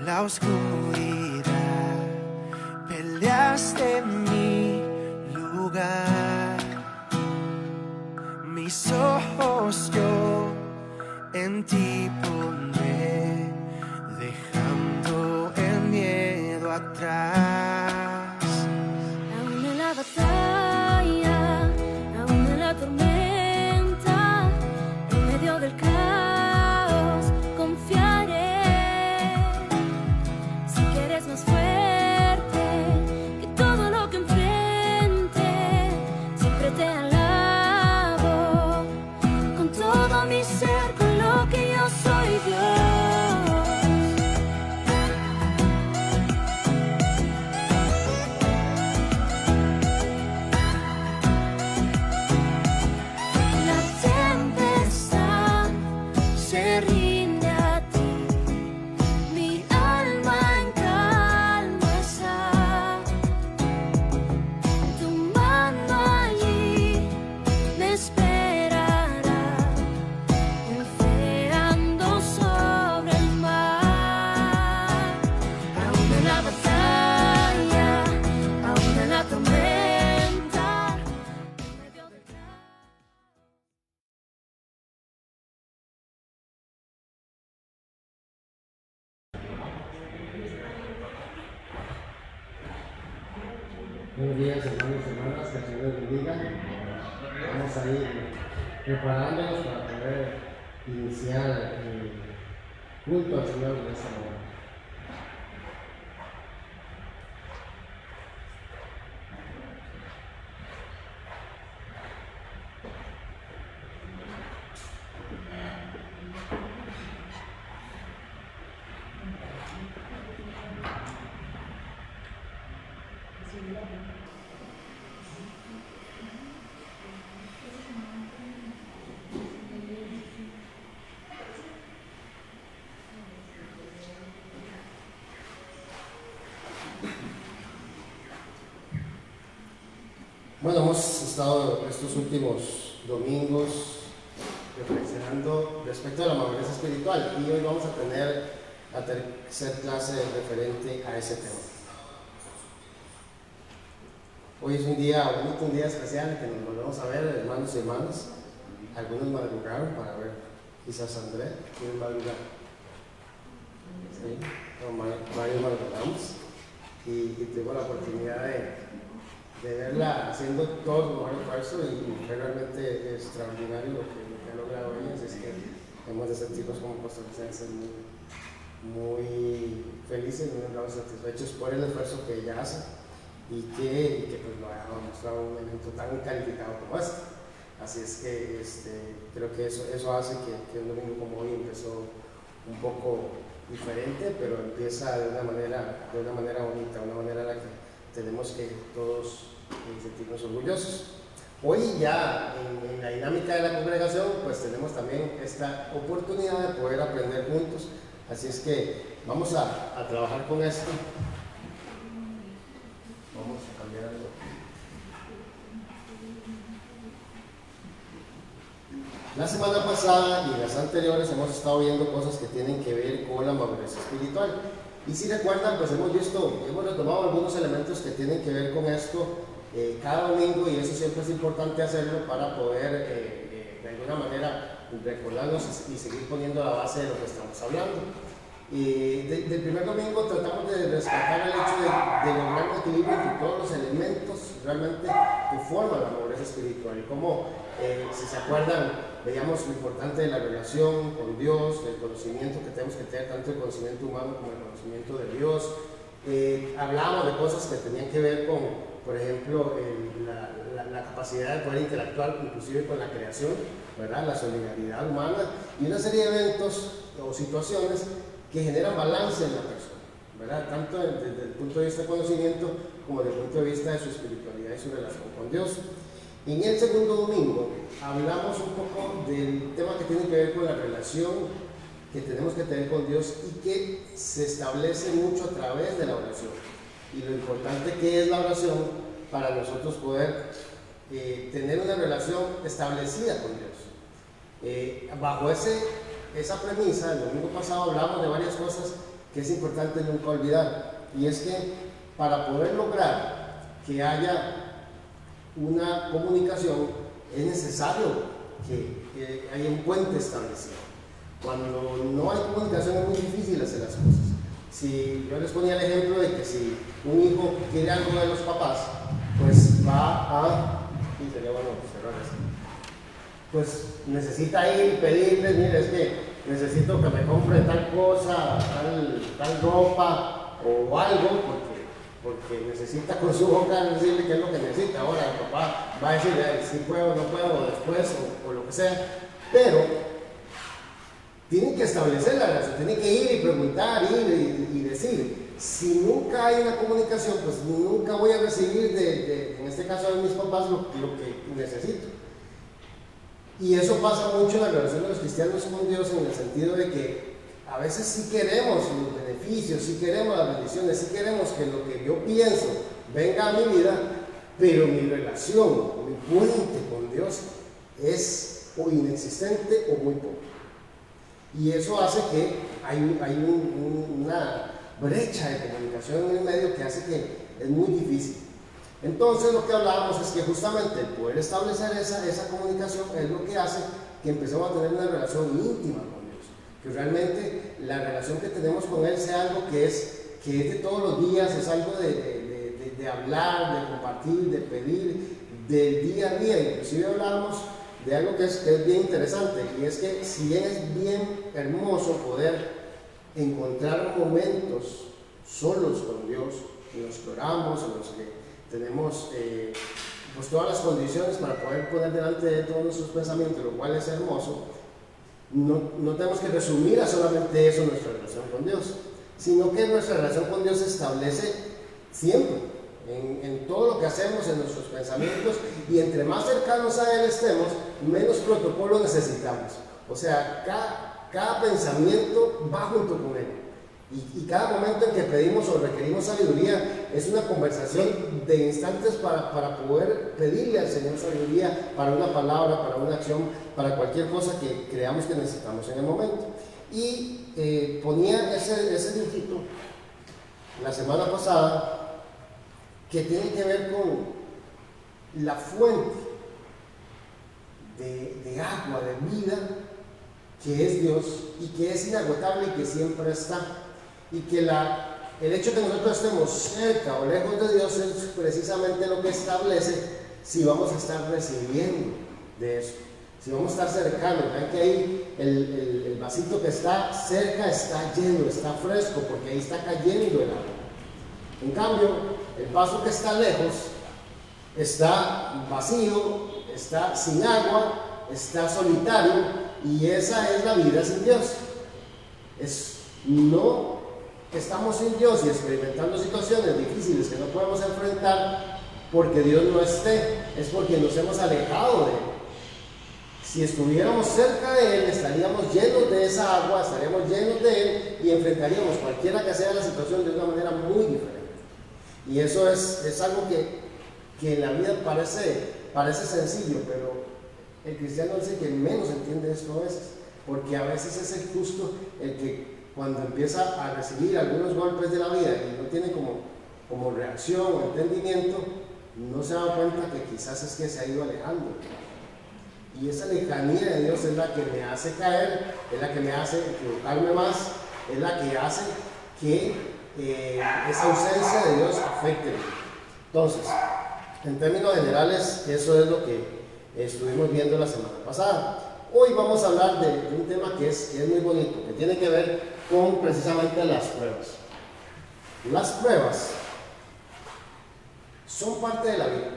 la oscuridad, peleaste mi lugar. Mis ojos yo en ti pondré, dejando el miedo atrás. Aún en la batalla, aún en la tormenta, en medio del caos, confiaré. Sé que eres más fuerte que todo lo que enfrente. Siempre te alabo con todo mi ser, con lo que yo soy, Dios. La tempestad se rinde a ti, mi alma en calma está. Tu mano allí me esperará, enfriando sobre el mar. Aún en la batalla, aún en la tormenta, en medio del caos. Buenos días, hermanos y hermanas, que el Señor les bendiga. Vamos a ir preparándonos para poder iniciar el culto al Señor de esta hora. Bueno, hemos estado estos últimos domingos reflexionando respecto a la madurez espiritual y hoy vamos a tener la tercera clase referente a ese tema. Hoy es un día bonito, un día especial que nos volvemos a ver, hermanos y hermanas. Algunos madrugaron para ver, quizás André, ¿quién madrugar? Sí, varios madrugamos y tuve la oportunidad de verla haciendo todo su mejor esfuerzo y fue realmente extraordinario lo que ha logrado ella, así es que hemos de sentirnos como costarricenses muy felices, muy honrados, satisfechos por el esfuerzo que ella hace y que pues lo ha mostrado un evento tan calificado como este. Así es que creo que eso hace que un domingo como hoy empezó un poco diferente, pero empieza de una manera bonita, una manera en la que tenemos que todos sentirnos orgullosos. Hoy ya en la dinámica de la congregación pues tenemos también esta oportunidad de poder aprender juntos, así es que vamos a trabajar con esto. Vamos a cambiar algo. La semana pasada y las anteriores hemos estado viendo cosas que tienen que ver con la madurez espiritual. Y si recuerdan, pues hemos retomado algunos elementos que tienen que ver con esto cada domingo y eso siempre es importante hacerlo para poder de alguna manera recordarnos y seguir poniendo la base de lo que estamos hablando. Del primer domingo tratamos de rescatar el hecho de lograr un equilibrio entre todos los elementos realmente que forman la madurez espiritual y cómo, si se acuerdan, veíamos lo importante de la relación con Dios, del conocimiento que tenemos que tener, tanto el conocimiento humano como el conocimiento de Dios. Hablábamos de cosas que tenían que ver con, por ejemplo, la capacidad de poder interactuar inclusive con la creación, ¿verdad? La solidaridad humana y una serie de eventos o situaciones que generan balance en la persona, ¿verdad? Tanto desde el punto de vista del conocimiento como desde el punto de vista de su espiritualidad y su relación con Dios. En el segundo domingo hablamos un poco del tema que tiene que ver con la relación que tenemos que tener con Dios y que se establece mucho a través de la oración y lo importante que es la oración para nosotros poder tener una relación establecida con Dios. Bajo esa premisa, el domingo pasado hablamos de varias cosas que es importante nunca olvidar, y es que para poder lograr que haya una comunicación es necesario que haya un puente establecido. Cuando no hay comunicación es muy difícil hacer las cosas. Si yo les ponía el ejemplo de que si un hijo quiere algo de los papás, pues va a, y sería bueno cerrar esto, pues necesita ir y pedirles, mire, es que necesito que me compre tal cosa, tal ropa o algo, porque necesita con su boca decirle qué es lo que necesita. Ahora el papá va a decirle si puedo, no puedo, o después, o lo que sea, pero tienen que establecer la relación, tienen que ir y preguntar, ir y decir. Si nunca hay una comunicación, pues nunca voy a recibir en este caso de mis papás, lo que necesito. Y eso pasa mucho en la relación de los cristianos con Dios, en el sentido de que a veces sí queremos los beneficios, sí queremos las bendiciones, sí queremos que lo que yo pienso venga a mi vida, pero mi relación, mi puente con Dios es o inexistente o muy poco. Y eso hace que hay una brecha de comunicación en el medio que hace que es muy difícil. Entonces lo que hablábamos es que justamente el poder establecer esa comunicación es lo que hace que empecemos a tener una relación íntima con Dios, que realmente la relación que tenemos con Él sea algo que es de todos los días, es algo de hablar, de compartir, de pedir, del día a día. Inclusive hablábamos de algo que es bien interesante, y es que si bien es bien hermoso poder encontrar momentos solos con Dios, en los que oramos, en los que tenemos pues todas las condiciones para poder poner delante de todos nuestros pensamientos, lo cual es hermoso, no tenemos que resumir a solamente eso nuestra relación con Dios, sino que nuestra relación con Dios se establece siempre. En todo lo que hacemos, en nuestros pensamientos, y entre más cercanos a Él estemos, menos protocolo necesitamos. O sea, cada pensamiento va junto con Él. Y cada momento en que pedimos o requerimos sabiduría es una conversación de instantes para poder pedirle al Señor sabiduría para una palabra, para una acción, para cualquier cosa que creamos que necesitamos en el momento. Y ponía ese dibujito la semana pasada, que tiene que ver con la fuente de agua, de vida, que es Dios y que es inagotable y que siempre está. Y que el hecho de que nosotros estemos cerca o lejos de Dios es precisamente lo que establece si vamos a estar recibiendo de eso, si vamos a estar cercanos. Ven que ahí el vasito que está cerca está lleno, está fresco, porque ahí está cayendo el agua. En cambio, el vaso que está lejos está vacío, está sin agua, está solitario, y esa es la vida sin Dios. No estamos sin Dios y experimentando situaciones difíciles que no podemos enfrentar porque Dios no esté, es porque nos hemos alejado de Él. Si estuviéramos cerca de Él, estaríamos llenos de esa agua, estaríamos llenos de Él y enfrentaríamos cualquiera que sea la situación de una manera muy diferente. Y eso es algo que en la vida parece sencillo, pero el cristiano es el que menos entiende esto a veces, porque a veces es el justo el que cuando empieza a recibir algunos golpes de la vida y no tiene como reacción o entendimiento, no se da cuenta que quizás es que se ha ido alejando. Y esa lejanía de Dios es la que me hace caer, es la que me hace equivocarme más, es la que hace que esa ausencia de Dios afecte. Entonces, en términos generales, eso es lo que estuvimos viendo la semana pasada. Hoy vamos a hablar de un tema que es muy bonito, que tiene que ver con precisamente las pruebas. Las pruebas son parte de la vida.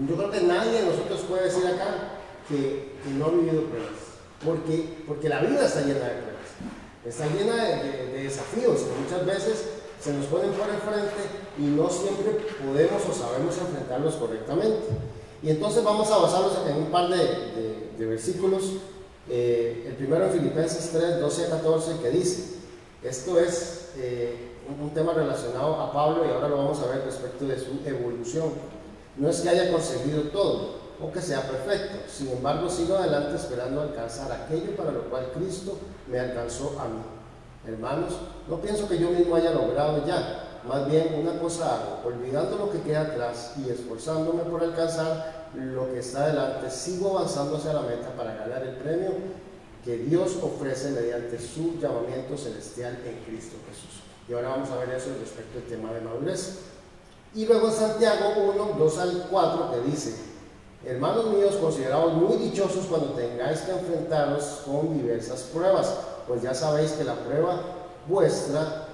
Yo creo que nadie de nosotros puede decir acá que no ha vivido pruebas, porque la vida está llena de pruebas, está llena de desafíos que muchas veces se nos ponen por el frente y no siempre podemos o sabemos enfrentarlos correctamente. Y entonces vamos a basarnos en un par de versículos. El primero en Filipenses 3, 12 a 14, que dice, esto es un tema relacionado a Pablo y ahora lo vamos a ver respecto de su evolución. No es que haya conseguido todo o que sea perfecto, sin embargo sigo adelante esperando alcanzar aquello para lo cual Cristo me alcanzó a mí. hermanos, no pienso que yo mismo haya logrado ya, más bien una cosa hago, olvidando lo que queda atrás y esforzándome por alcanzar lo que está delante, sigo avanzando hacia la meta para ganar el premio que Dios ofrece mediante su llamamiento celestial en Cristo Jesús. Y ahora vamos a ver eso respecto al tema de madurez. Y luego en Santiago 1, 2 al 4, que dice: hermanos míos, consideraos muy dichosos cuando tengáis que enfrentaros con diversas pruebas, pues ya sabéis que la prueba de vuestra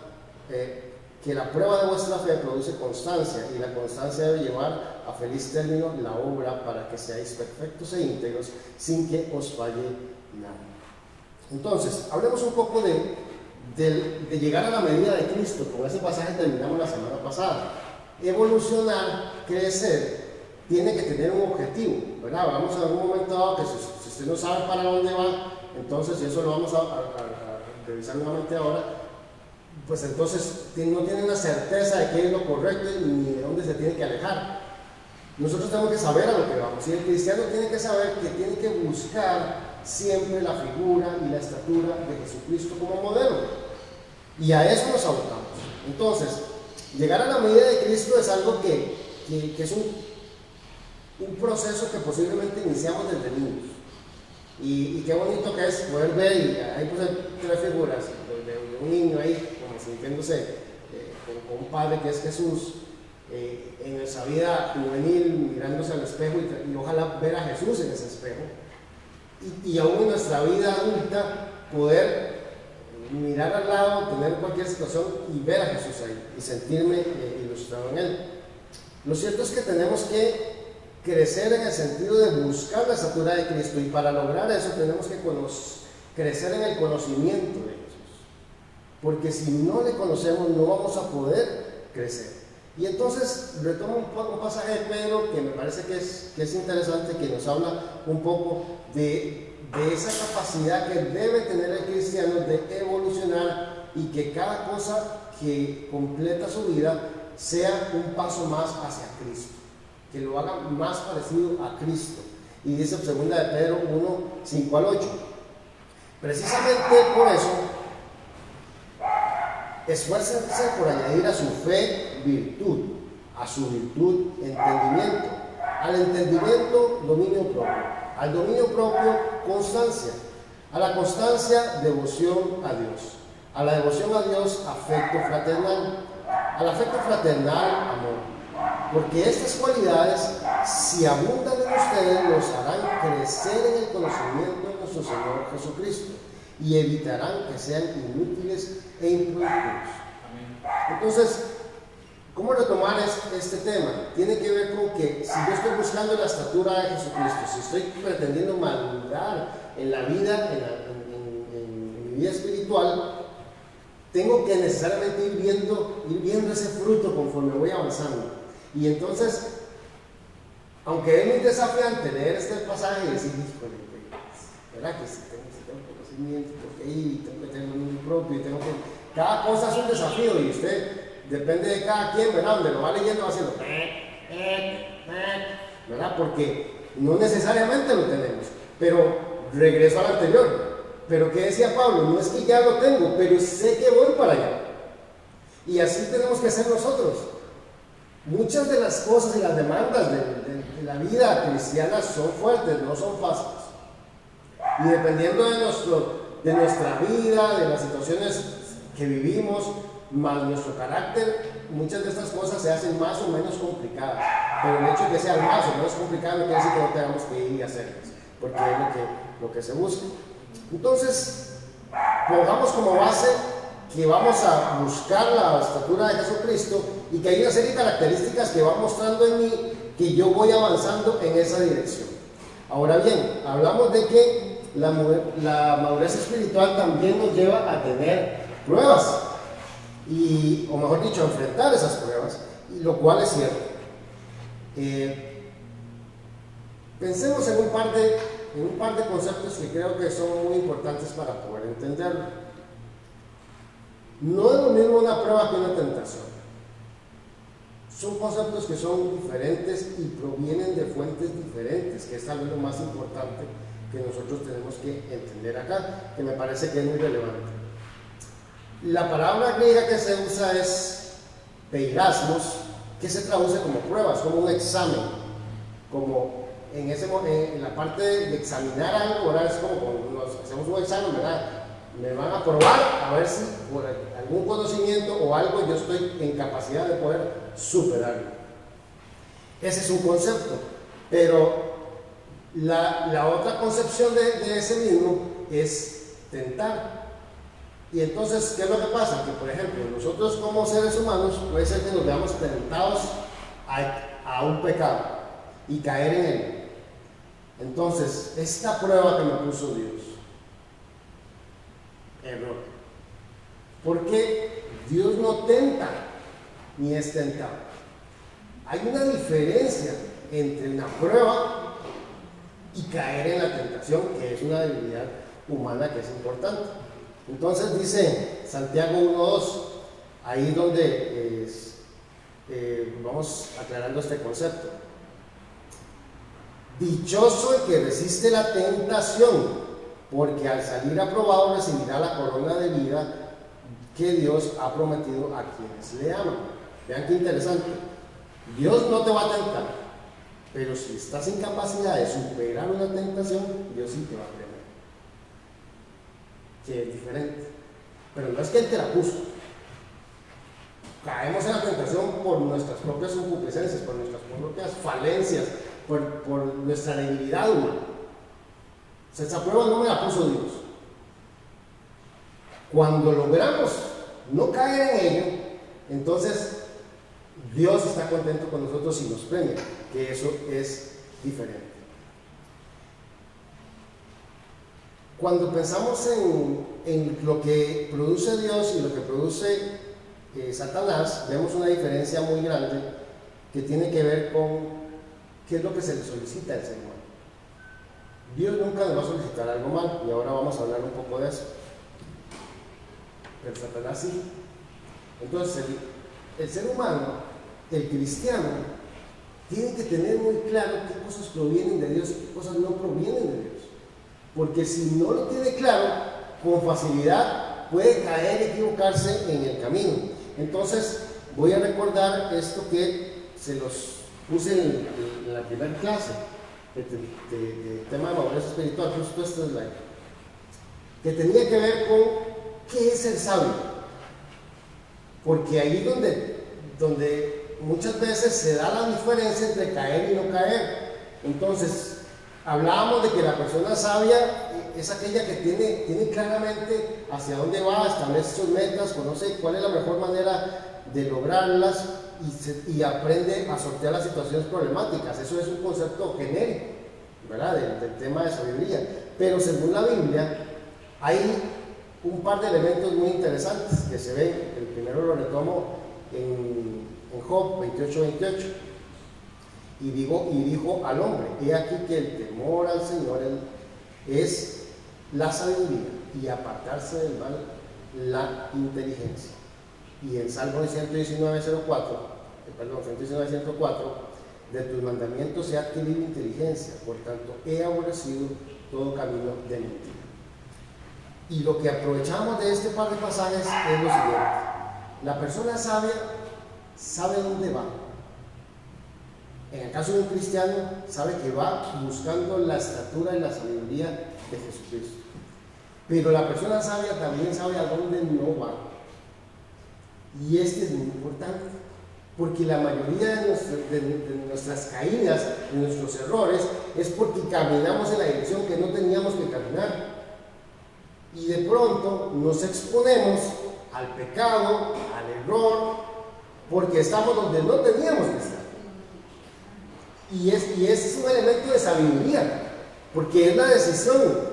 fe produce constancia, y la constancia debe llevar a feliz término la obra para que seáis perfectos e íntegros sin que os falle nada. Entonces, hablemos un poco de llegar a la medida de Cristo. Con ese pasaje terminamos la semana pasada. Evolucionar, crecer, tiene que tener un objetivo, ¿verdad? Vamos a algún momento dado que si usted no sabe para dónde va, entonces, y eso lo vamos a revisar nuevamente ahora, pues entonces no tiene una certeza de qué es lo correcto ni de dónde se tiene que alejar. Nosotros tenemos que saber a lo que vamos, y el cristiano tiene que saber que tiene que buscar siempre la figura y la estatura de Jesucristo como modelo, y a eso nos abocamos. Entonces, llegar a la medida de Cristo es algo que es un proceso que posiblemente iniciamos desde niños, y qué bonito que es poder ver, y ahí puse 3 figuras de un niño ahí como sintiéndose con un padre que es Jesús, en esa vida juvenil mirándose al espejo, y ojalá ver a Jesús en ese espejo, y aún en nuestra vida adulta poder mirar al lado, tener cualquier situación y ver a Jesús ahí y sentirme ilustrado en él. Lo cierto es que tenemos que crecer en el sentido de buscar la estatura de Cristo, y para lograr eso tenemos que crecer en el conocimiento de Jesús, porque si no le conocemos no vamos a poder crecer. Y entonces retomo un pasaje de Pedro que me parece que es interesante, que nos habla un poco de esa capacidad que debe tener el cristiano de evolucionar, y que cada cosa que completa su vida sea un paso más hacia Cristo, que lo haga más parecido a Cristo. Y dice 2 de Pedro 1, 5 al 8, precisamente por eso, esfuércense por añadir a su fe virtud, a su virtud entendimiento, al entendimiento dominio propio, al dominio propio constancia, a la constancia devoción a Dios, a la devoción a Dios afecto fraternal, al afecto fraternal amor, porque estas cualidades, si abundan en ustedes, los harán crecer en el conocimiento de nuestro Señor Jesucristo, y evitarán que sean inútiles e improductivos. Entonces, ¿cómo retomar este tema? Tiene que ver con que si yo estoy buscando la estatura de Jesucristo, si estoy pretendiendo madurar en la vida, en mi vida espiritual, tengo que necesariamente ir viendo ese fruto conforme voy avanzando. Y entonces, aunque es muy desafiante leer este pasaje y decir, híjole, ¿verdad? Que si tengo conocimiento, porque ahí tengo que tener un propio, y cada cosa es un desafío, y usted depende de cada quien, ¿verdad? Donde lo va leyendo, va haciendo, ¿verdad? Porque no necesariamente lo tenemos. Pero regreso al anterior. Pero ¿qué decía Pablo? No es que ya lo tengo, pero sé que voy para allá. Y así tenemos que ser nosotros. Muchas de las cosas y las demandas de la vida cristiana son fuertes, no son fáciles. Y dependiendo de nuestra vida, de las situaciones que vivimos, más nuestro carácter, muchas de estas cosas se hacen más o menos complicadas. Pero el hecho de que sean más o menos complicadas no quiere decir que no tengamos que ir y hacerlas, porque es lo que se busca. Entonces, pongamos como base que vamos a buscar la estatura de Jesucristo, y que hay una serie de características que van mostrando en mí que yo voy avanzando en esa dirección. Ahora bien, hablamos de que la madurez espiritual también nos lleva a tener pruebas, o mejor dicho, a enfrentar esas pruebas, lo cual es cierto. Pensemos en un par de conceptos que creo que son muy importantes para poder entenderlo. No es lo mismo una prueba que una tentación. Son conceptos que son diferentes y provienen de fuentes diferentes, que es tal vez lo más importante que nosotros tenemos que entender acá, que me parece que es muy relevante. La palabra griega que se usa es peirasmos, que se traduce como pruebas, como un examen, como en la parte de examinar algo, ¿verdad? Es como cuando nos hacemos un examen, ¿verdad? Me van a probar a ver si por algún conocimiento o algo yo estoy en capacidad de poder superarlo. Ese es un concepto, pero la otra concepción de ese mismo es tentar. Y entonces, ¿qué es lo que pasa? Que, por ejemplo, nosotros como seres humanos puede ser que nos veamos tentados a un pecado y caer en él. Entonces, esta prueba que me puso Dios, error. Porque Dios no tenta ni es tentado. Hay una diferencia entre una prueba y caer en la tentación, que es una debilidad humana que es importante. Entonces dice Santiago 1:2, ahí donde vamos aclarando este concepto. Dichoso el que resiste la tentación, porque al salir aprobado recibirá la corona de vida que Dios ha prometido a quienes le aman. Vean qué interesante. Dios no te va a tentar, pero si estás en capacidad de superar una tentación, Dios sí te va a premiar. Que es diferente, pero no es que Él te la puso. Caemos en la tentación por nuestras propias concupiscencias, por nuestras propias falencias, por nuestra debilidad humana. O sea, esa prueba no me la puso Dios. Cuando logramos no caer en ello, entonces Dios está contento con nosotros y nos premia, que eso es diferente. Cuando pensamos en lo que produce Dios y lo que produce Satanás, vemos una diferencia muy grande que tiene que ver con qué es lo que se le solicita al ser humano. Dios nunca nos va a solicitar algo mal, y ahora vamos a hablar un poco de eso. Pero Satanás sí. Entonces, el ser humano, el cristiano, tiene que tener muy claro qué cosas provienen de Dios y qué cosas no provienen de Dios. Porque si no lo tiene claro, con facilidad puede caer y equivocarse en el camino. Entonces, voy a recordar esto que se los puse en la primera clase, de tema de madurez espiritual, justo este slide, que tenía que ver con qué es el sabio. Porque ahí donde muchas veces se da la diferencia entre caer y no caer. Entonces, hablábamos de que la persona sabia es aquella que tiene claramente hacia dónde va, establece sus metas, conoce cuál es la mejor manera de lograrlas y aprende a sortear las situaciones problemáticas. Eso es un concepto genérico, ¿verdad? Del tema de sabiduría. Pero según la Biblia, hay un par de elementos muy interesantes que se ven. El primero lo retomo en Job 28:28. Y dijo al hombre: he aquí que el temor al Señor es la sabiduría, y apartarse del mal la inteligencia. Y en Salmo 119:104, de tus mandamientos he adquirido inteligencia, por tanto he aborrecido todo camino de mentira. Y lo que aprovechamos de este par de pasajes es lo siguiente: la persona sabia sabe dónde va. En el caso de un cristiano, sabe que va buscando la estatura y la sabiduría de Jesucristo. Pero la persona sabia también sabe a dónde no va. Y este es muy importante, porque la mayoría de nuestras caídas, de nuestros errores, es porque caminamos en la dirección que no teníamos que caminar. Y de pronto nos exponemos al pecado, al error, porque estamos donde no teníamos que estar. Y es un elemento de sabiduría, porque es la decisión.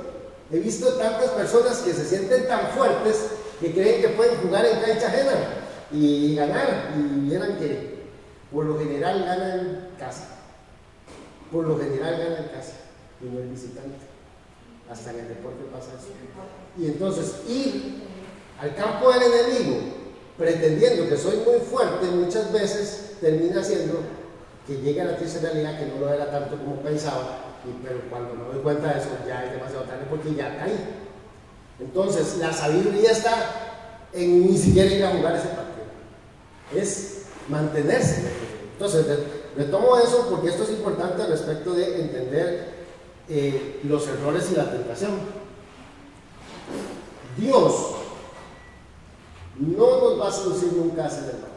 He visto tantas personas que se sienten tan fuertes que creen que pueden jugar en cancha ajena y ganar, y vieran que por lo general gana en casa. Por lo general gana en casa y no el visitante. Hasta en el deporte pasa eso. Y entonces ir al campo del enemigo pretendiendo que soy muy fuerte, muchas veces termina siendo que llegue a la triste realidad que no lo era tanto como pensaba, pero cuando me doy cuenta de eso ya es demasiado tarde porque ya caí. Entonces la sabiduría está en ni siquiera ir a jugar ese partido. Es mantenerse. Entonces, retomo eso porque esto es importante al respecto de entender los errores y la tentación. Dios no nos va a seducir nunca a hacer el mal.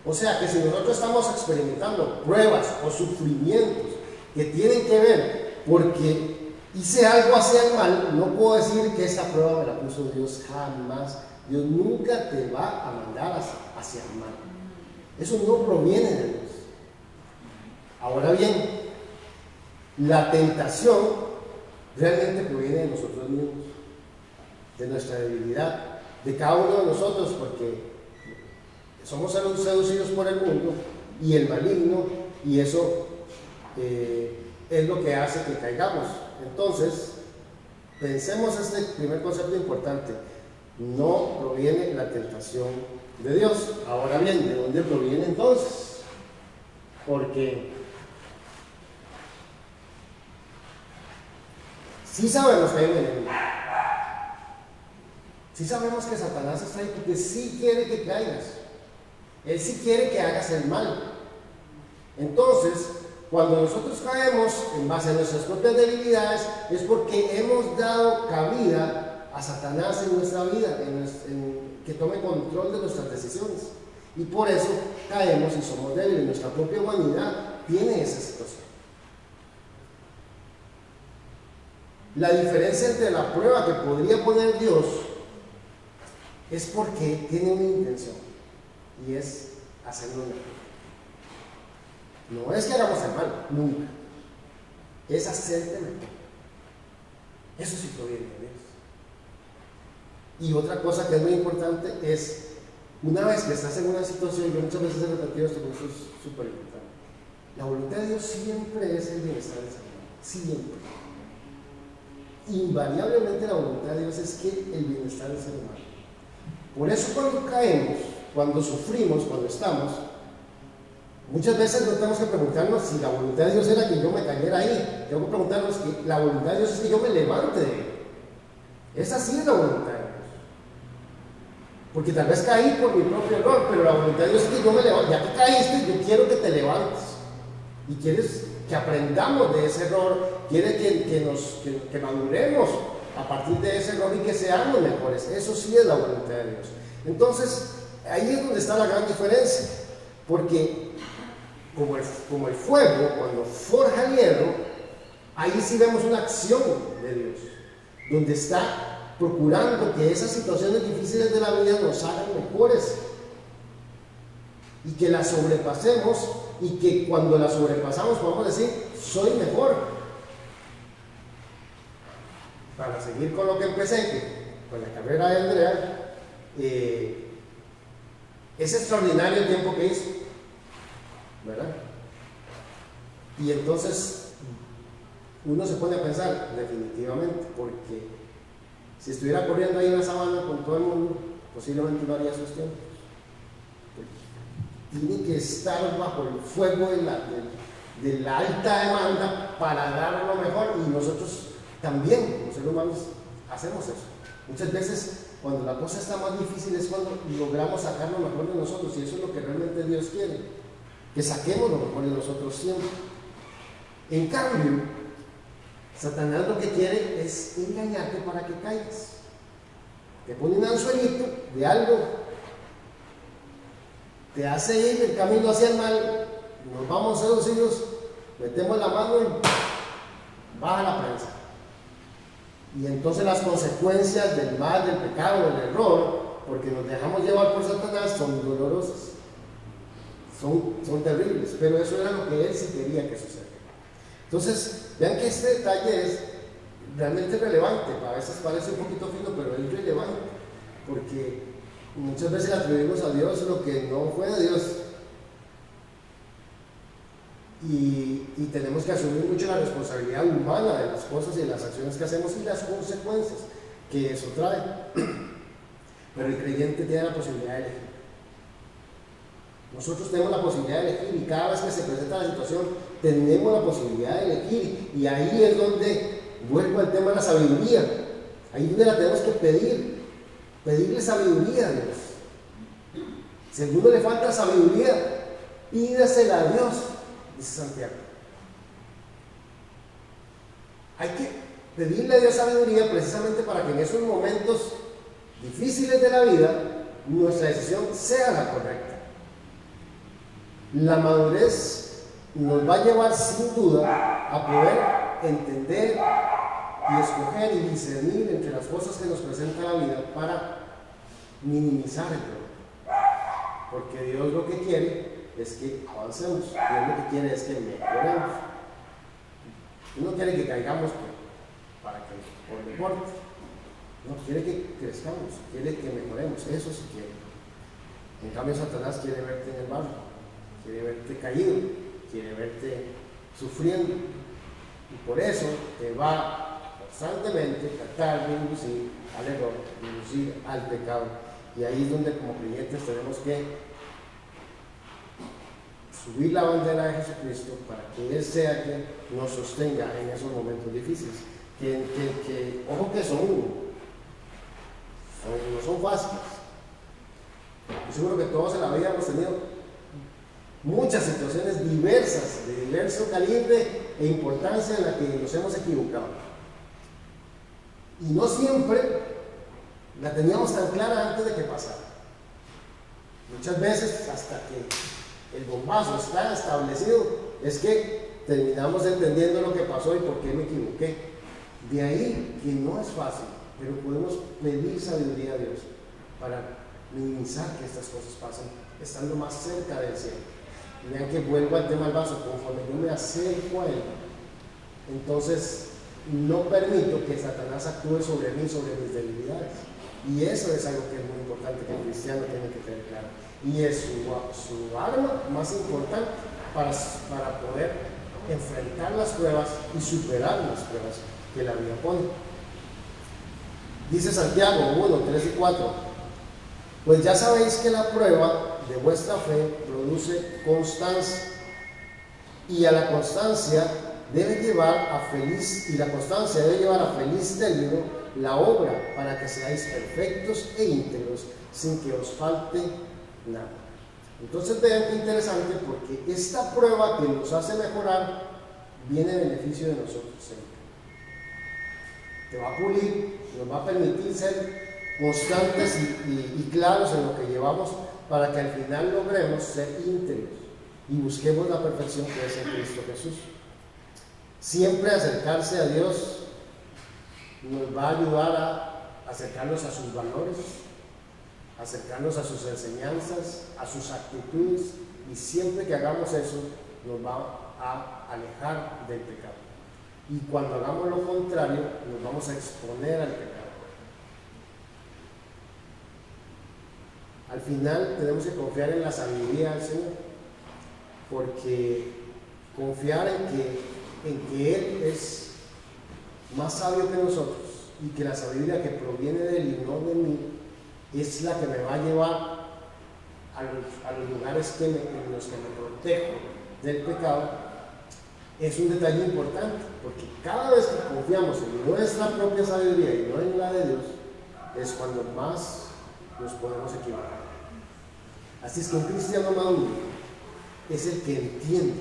O sea que si nosotros estamos experimentando pruebas o sufrimientos que tienen que ver porque hice algo hacia el mal, no puedo decir que esta prueba me la puso Dios jamás. Dios nunca te va a mandar hacia el mal. Eso no proviene de Dios. Ahora bien, la tentación realmente proviene de nosotros mismos, de nuestra debilidad, de cada uno de nosotros, porque somos seducidos por el mundo y el maligno, y eso es lo que hace que caigamos. Entonces, pensemos este primer concepto importante: no proviene la tentación de Dios. Ahora bien, ¿de dónde proviene entonces? Porque sí sabemos que hay un enemigo, sí sabemos que Satanás está ahí porque sí quiere que caigas. Él sí quiere que hagas el mal. Entonces, cuando nosotros caemos en base a nuestras propias debilidades, es porque hemos dado cabida a Satanás en nuestra vida, que tome control de nuestras decisiones. Y por eso caemos y somos débiles. Nuestra propia humanidad tiene esa situación. La diferencia entre la prueba que podría poner Dios es porque tiene una intención, y es hacerlo mejor. No es que hagamos el mal, nunca. Es hacerte mejor. Eso sí proviene de Dios. Y otra cosa que es muy importante es, una vez que estás en una situación, yo muchas veces he repetido esto, pero eso es súper importante. La voluntad de Dios siempre es el bienestar del ser humano. Siempre. Invariablemente la voluntad de Dios es que el bienestar del ser humano. Por eso cuando caemos, cuando sufrimos, cuando estamos, muchas veces no tenemos que preguntarnos si la voluntad de Dios era que yo me cayera ahí. Tengo que preguntarnos que la voluntad de Dios es que yo me levante de él. Esa sí es la voluntad de Dios. Porque tal vez caí por mi propio error, pero la voluntad de Dios es que yo me levante. Ya que caíste, yo quiero que te levantes. Y quieres que aprendamos de ese error, quiere que maduremos a partir de ese error y que seamos mejores. Eso sí es la voluntad de Dios. Entonces, ahí es donde está la gran diferencia, porque como el fuego, cuando forja el hierro, ahí sí vemos una acción de Dios, donde está procurando que esas situaciones difíciles de la vida nos hagan mejores, y que las sobrepasemos, y que cuando las sobrepasamos podamos decir, soy mejor. Para seguir con lo que empecé, con la carrera de Andrea, es extraordinario el tiempo que hizo, ¿verdad? Y entonces uno se pone a pensar, definitivamente, porque si estuviera corriendo ahí en la sabana con todo el mundo, posiblemente no haría esos tiempos. Tiene que estar bajo el fuego de la alta demanda para dar lo mejor, y nosotros también, los seres humanos, hacemos eso. Muchas veces, cuando la cosa está más difícil, es cuando logramos sacar lo mejor de nosotros, y eso es lo que realmente Dios quiere, que saquemos lo mejor de nosotros siempre. En cambio, Satanás lo que quiere es engañarte para que caigas. Te pone un anzuelito de algo, te hace ir el camino hacia el mal, nos vamos seducidos, metemos la mano y baja la prensa. Y entonces las consecuencias del mal, del pecado, del error, porque nos dejamos llevar por Satanás, son dolorosas, son terribles, pero eso era lo que él sí quería que sucediera. Entonces, vean que este detalle es realmente relevante. A veces parece un poquito fino, pero es relevante, porque muchas veces le atribuimos a Dios lo que no fue de Dios, y tenemos que asumir mucho la responsabilidad humana de las cosas y de las acciones que hacemos y las consecuencias que eso trae. Pero el creyente tiene la posibilidad de elegir. Nosotros tenemos la posibilidad de elegir, y cada vez que se presenta la situación tenemos la posibilidad de elegir, y ahí es donde vuelvo al tema de la sabiduría. Ahí es donde la tenemos que pedirle sabiduría a Dios. Si a alguno le falta sabiduría, pídasela a Dios, dice Santiago. Hay que pedirle a Dios sabiduría precisamente para que en esos momentos difíciles de la vida nuestra decisión sea la correcta. La madurez nos va a llevar sin duda a poder entender y escoger y discernir entre las cosas que nos presenta la vida para minimizar el problema. Porque Dios lo que quiere es que avancemos, Dios lo que quiere es que mejoremos. Él no quiere que caigamos para que por deporte, no, quiere que crezcamos, quiere que mejoremos, eso sí quiere. En cambio Satanás quiere verte en el barro, quiere verte caído, quiere verte sufriendo, y por eso te va constantemente a tratar de inducir al error, de inducir al pecado. Y ahí es donde como creyentes tenemos que subir la bandera de Jesucristo para que Él sea quien nos sostenga en esos momentos difíciles. Ojo que no son fáciles. Yo seguro que todos en la vida hemos tenido muchas situaciones diversas, de diverso calibre e importancia en la que nos hemos equivocado. Y no siempre la teníamos tan clara antes de que pasara. Muchas veces, hasta que el bombazo está establecido, es que terminamos entendiendo lo que pasó y por qué me equivoqué. De ahí que no es fácil, pero podemos pedir sabiduría a Dios para minimizar que estas cosas pasen, estando más cerca del cielo. Y vean que vuelvo al tema del vaso, conforme yo me acerco a Él, entonces no permito que Satanás actúe sobre mí, sobre mis debilidades. Y eso es algo que es muy importante que el cristiano tiene que tener claro. Y es su arma más importante para poder enfrentar las pruebas y superar las pruebas que la vida pone. Dice Santiago 1, 3 y 4: pues ya sabéis que la prueba de vuestra fe produce constancia, y a la constancia debe llevar a feliz término la obra, para que seáis perfectos e íntegros, sin que os falte nada. Entonces vean qué interesante, porque esta prueba que nos hace mejorar viene en beneficio de nosotros siempre. Te va a pulir, nos va a permitir ser constantes y claros en lo que llevamos, para que al final logremos ser íntegros y busquemos la perfección que es en Cristo Jesús. Siempre acercarse a Dios nos va a ayudar a acercarnos a sus valores, acercarnos a sus enseñanzas, a sus actitudes, y siempre que hagamos eso nos va a alejar del pecado. Y cuando hagamos lo contrario, nos vamos a exponer al pecado. Al final tenemos que confiar en la sabiduría del Señor, porque confiar en que Él es más sabio que nosotros, y que la sabiduría que proviene de Él y no de mí es la que me va a llevar a los lugares en los que me protejo del pecado, es un detalle importante, porque cada vez que confiamos en nuestra propia sabiduría y no en la de Dios, es cuando más nos podemos equivocar. Así es que un cristiano maduro es el que entiende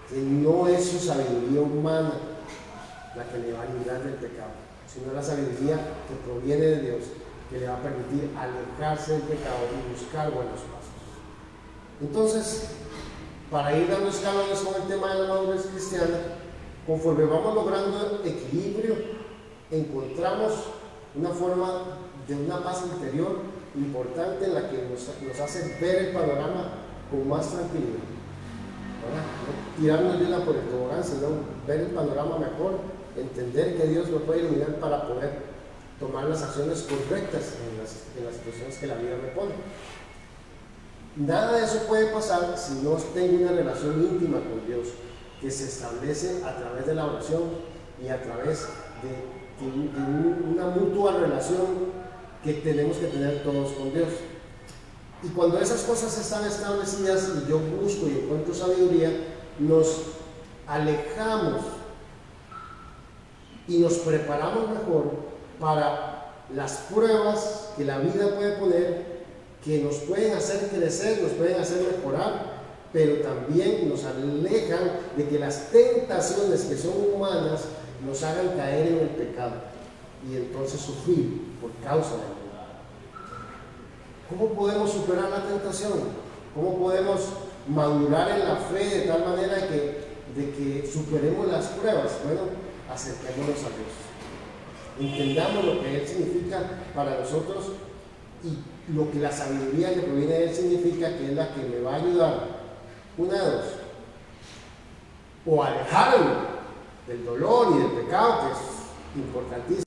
que no es su sabiduría humana la que le va a librar del pecado, sino la sabiduría que proviene de Dios, que le va a permitir alejarse del pecado y buscar buenos pasos. Entonces, para ir dando escalones con el tema de la madurez cristiana, conforme vamos logrando equilibrio, encontramos una forma de una paz interior importante en la que nos hace ver el panorama con más tranquilidad. No tirarnos de una por el tobogán, sino ver el panorama mejor, entender que Dios nos puede iluminar para poder tomar las acciones correctas en las situaciones que la vida me pone. Nada de eso puede pasar si no tengo una relación íntima con Dios, que se establece a través de la oración y a través de una mutua relación que tenemos que tener todos con Dios. Y cuando esas cosas están establecidas y yo busco y encuentro sabiduría, nos alejamos y nos preparamos mejor para las pruebas que la vida puede poner, que nos pueden hacer crecer, nos pueden hacer mejorar, pero también nos alejan de que las tentaciones que son humanas nos hagan caer en el pecado y entonces sufrir por causa de él. ¿Cómo podemos superar la tentación? ¿Cómo podemos madurar en la fe de tal manera de que superemos las pruebas? Bueno, acerquémonos a Dios. Entendamos lo que Él significa para nosotros y lo que la sabiduría que proviene de Él significa, que es la que me va a ayudar. Una de dos. O alejarme del dolor y del pecado, que es importantísimo.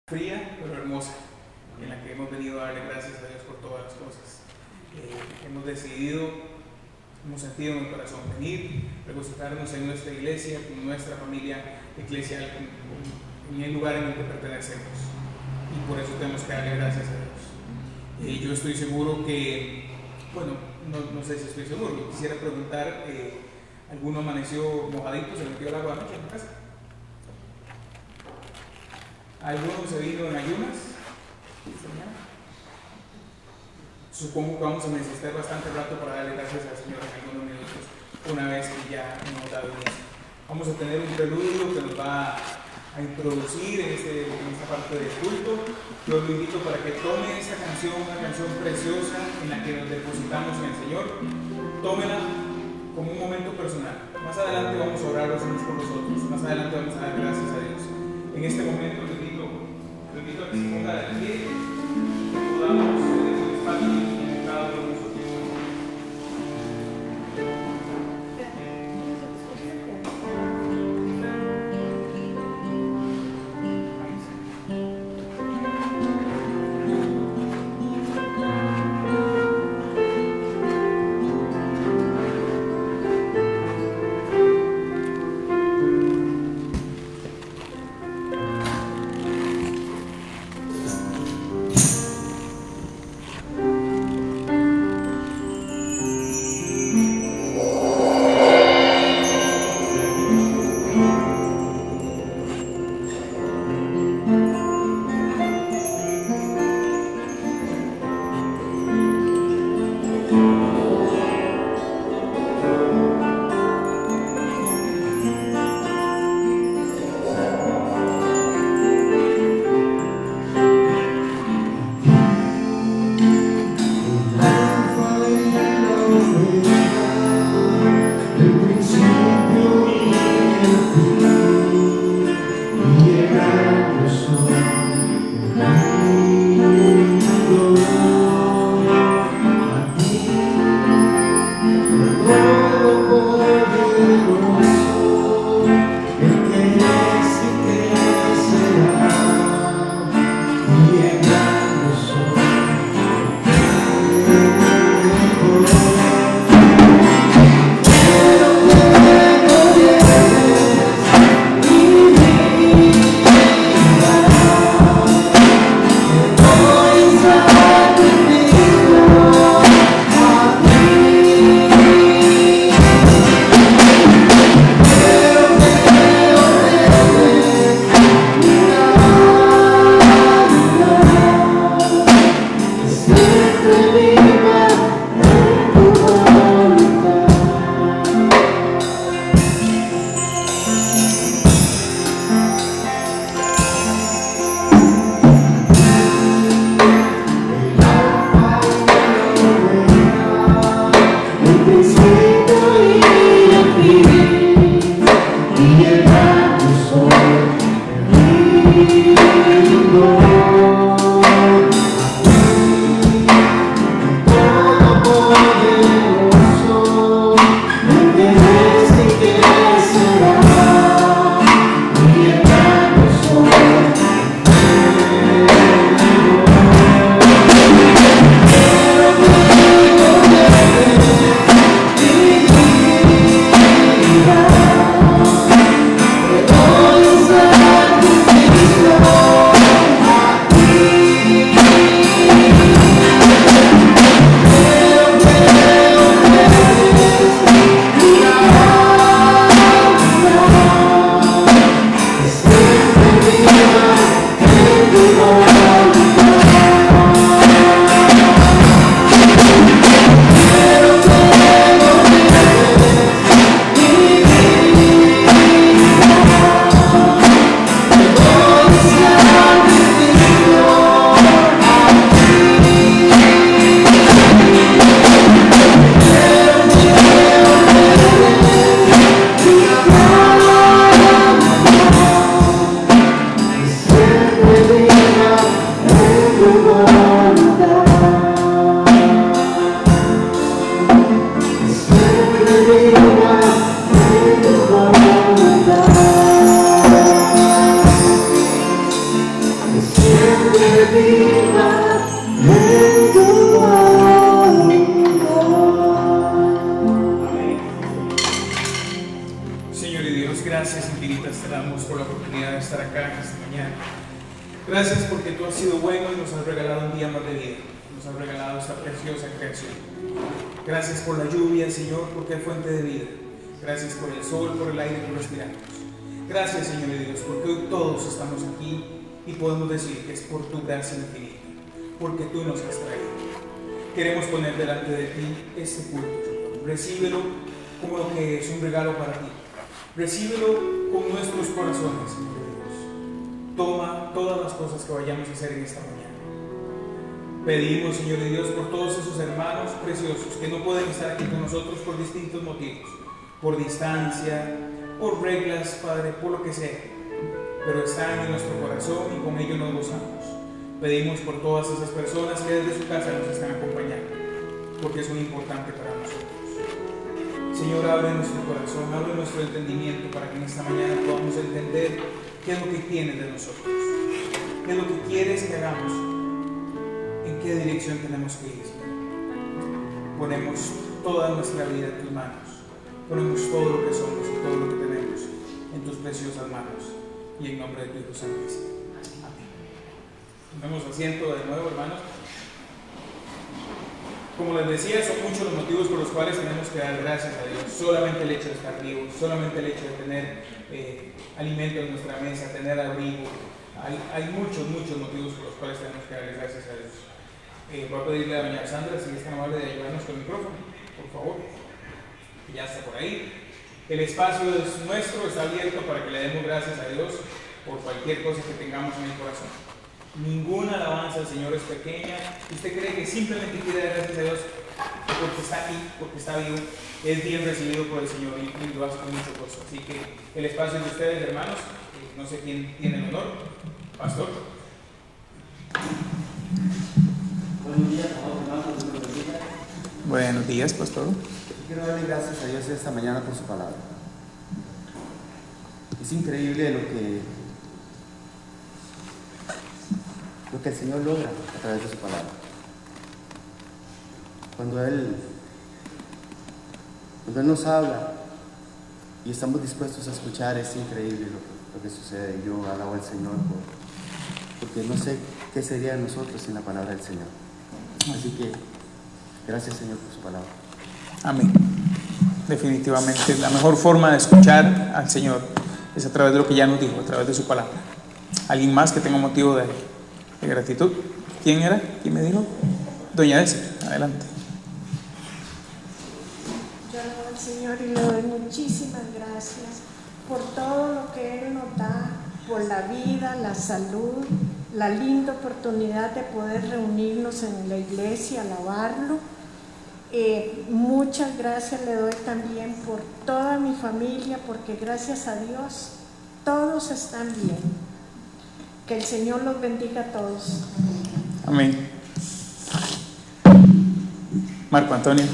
Fría pero hermosa, en la que hemos venido a darle gracias a Dios por todas las cosas. Hemos decidido, hemos sentido en el corazón venir, regocijarnos en nuestra iglesia, con nuestra familia eclesial, en el lugar en el que pertenecemos, y por eso tenemos que darle gracias a Dios. Yo estoy seguro que, bueno, no sé si estoy seguro, yo quisiera preguntar, ¿alguno amaneció mojadito, se metió al agua anoche en la casa? ¿Alguno se vino en ayunas? Supongo que vamos a necesitar bastante rato para darle gracias al Señor en algunos minutos, una vez que ya hemos dado inicio. Vamos a tener un preludio que nos va a introducir en esta parte del culto. Yo lo invito para que tome esta canción, una canción preciosa en la que nos depositamos en el Señor. Tómela como un momento personal. Más adelante vamos a orar los unos por los otros. Más adelante vamos a dar gracias a Dios. En este momento lo invito a que se ponga de pie y que podamos tener un espacio en cada uno de nosotros. Señor y Dios, gracias infinitas te damos por la oportunidad de estar acá esta mañana. Gracias porque tú has sido bueno y nos has regalado un día más de vida. Nos has regalado esta preciosa creación. Gracias por la lluvia, Señor, porque es fuente de vida. Gracias por el sol, por el aire que respiramos. Gracias, Señor y Dios, porque hoy todos estamos aquí y podemos decir que es por tu gracia infinita, porque tú nos has traído. Queremos poner delante de ti este culto, Señor. Recíbelo como lo que es un regalo para ti. Recíbelo con nuestros corazones, Señor Dios. Toma todas las cosas que vayamos a hacer en esta mañana. Pedimos, Señor Dios, por todos esos hermanos preciosos que no pueden estar aquí con nosotros por distintos motivos, por distancia, por reglas, Padre, por lo que sea, pero están en nuestro corazón y con ellos nos gozamos. Pedimos por todas esas personas que desde su casa nos están acompañando, porque es muy importante para nosotros. Señor, abre nuestro corazón, abre nuestro entendimiento para que en esta mañana podamos entender qué es lo que tienes de nosotros, qué es lo que quieres que hagamos, en qué dirección tenemos que ir, Señor. Ponemos toda nuestra vida en tus manos, ponemos todo lo que somos y todo lo que tenemos en tus preciosas manos y en nombre de tu Hijo Santísimo. Amén. Tomemos asiento de nuevo, hermanos. Como les decía, son muchos los motivos por los cuales tenemos que dar gracias a Dios. Solamente el hecho de estar vivos, solamente el hecho de tener alimento en nuestra mesa, tener abrigo. Hay muchos motivos por los cuales tenemos que dar gracias a Dios. Voy a pedirle a doña Sandra si es tan amable de ayudarnos con el micrófono, por favor. Ya está por ahí. El espacio es nuestro, está abierto para que le demos gracias a Dios por cualquier cosa que tengamos en el corazón. Ninguna alabanza al Señor es pequeña. Usted cree que simplemente quiere dar gracias a Dios porque está aquí, porque está vivo, es bien recibido por el Señor y lo hace con mucho gozo. Así que el espacio es de ustedes, hermanos. No sé quién tiene el honor. Pastor. Buenos días, hermanos. Buenos días, pastor. Quiero darle gracias a Dios esta mañana por su palabra. Es increíble lo que el Señor logra a través de su palabra. Cuando Él nos habla y estamos dispuestos a escuchar, es increíble lo que sucede. Yo alabo al Señor porque no sé qué sería de nosotros sin la palabra del Señor. Así que gracias, Señor, por su palabra. Amén. Definitivamente la mejor forma de escuchar al Señor es a través de lo que ya nos dijo, a través de su palabra. ¿Alguien más que tenga motivo de gratitud? ¿Quién era? ¿Quién me dijo? Doña Desi, adelante. Yo alabo al Señor y le doy muchísimas gracias por todo lo que Él nos da, por la vida, la salud, la linda oportunidad de poder reunirnos en la iglesia, alabarlo. Muchas gracias le doy también por toda mi familia, porque gracias a Dios todos están bien. Que el Señor los bendiga a todos. Amén. Marco Antonio.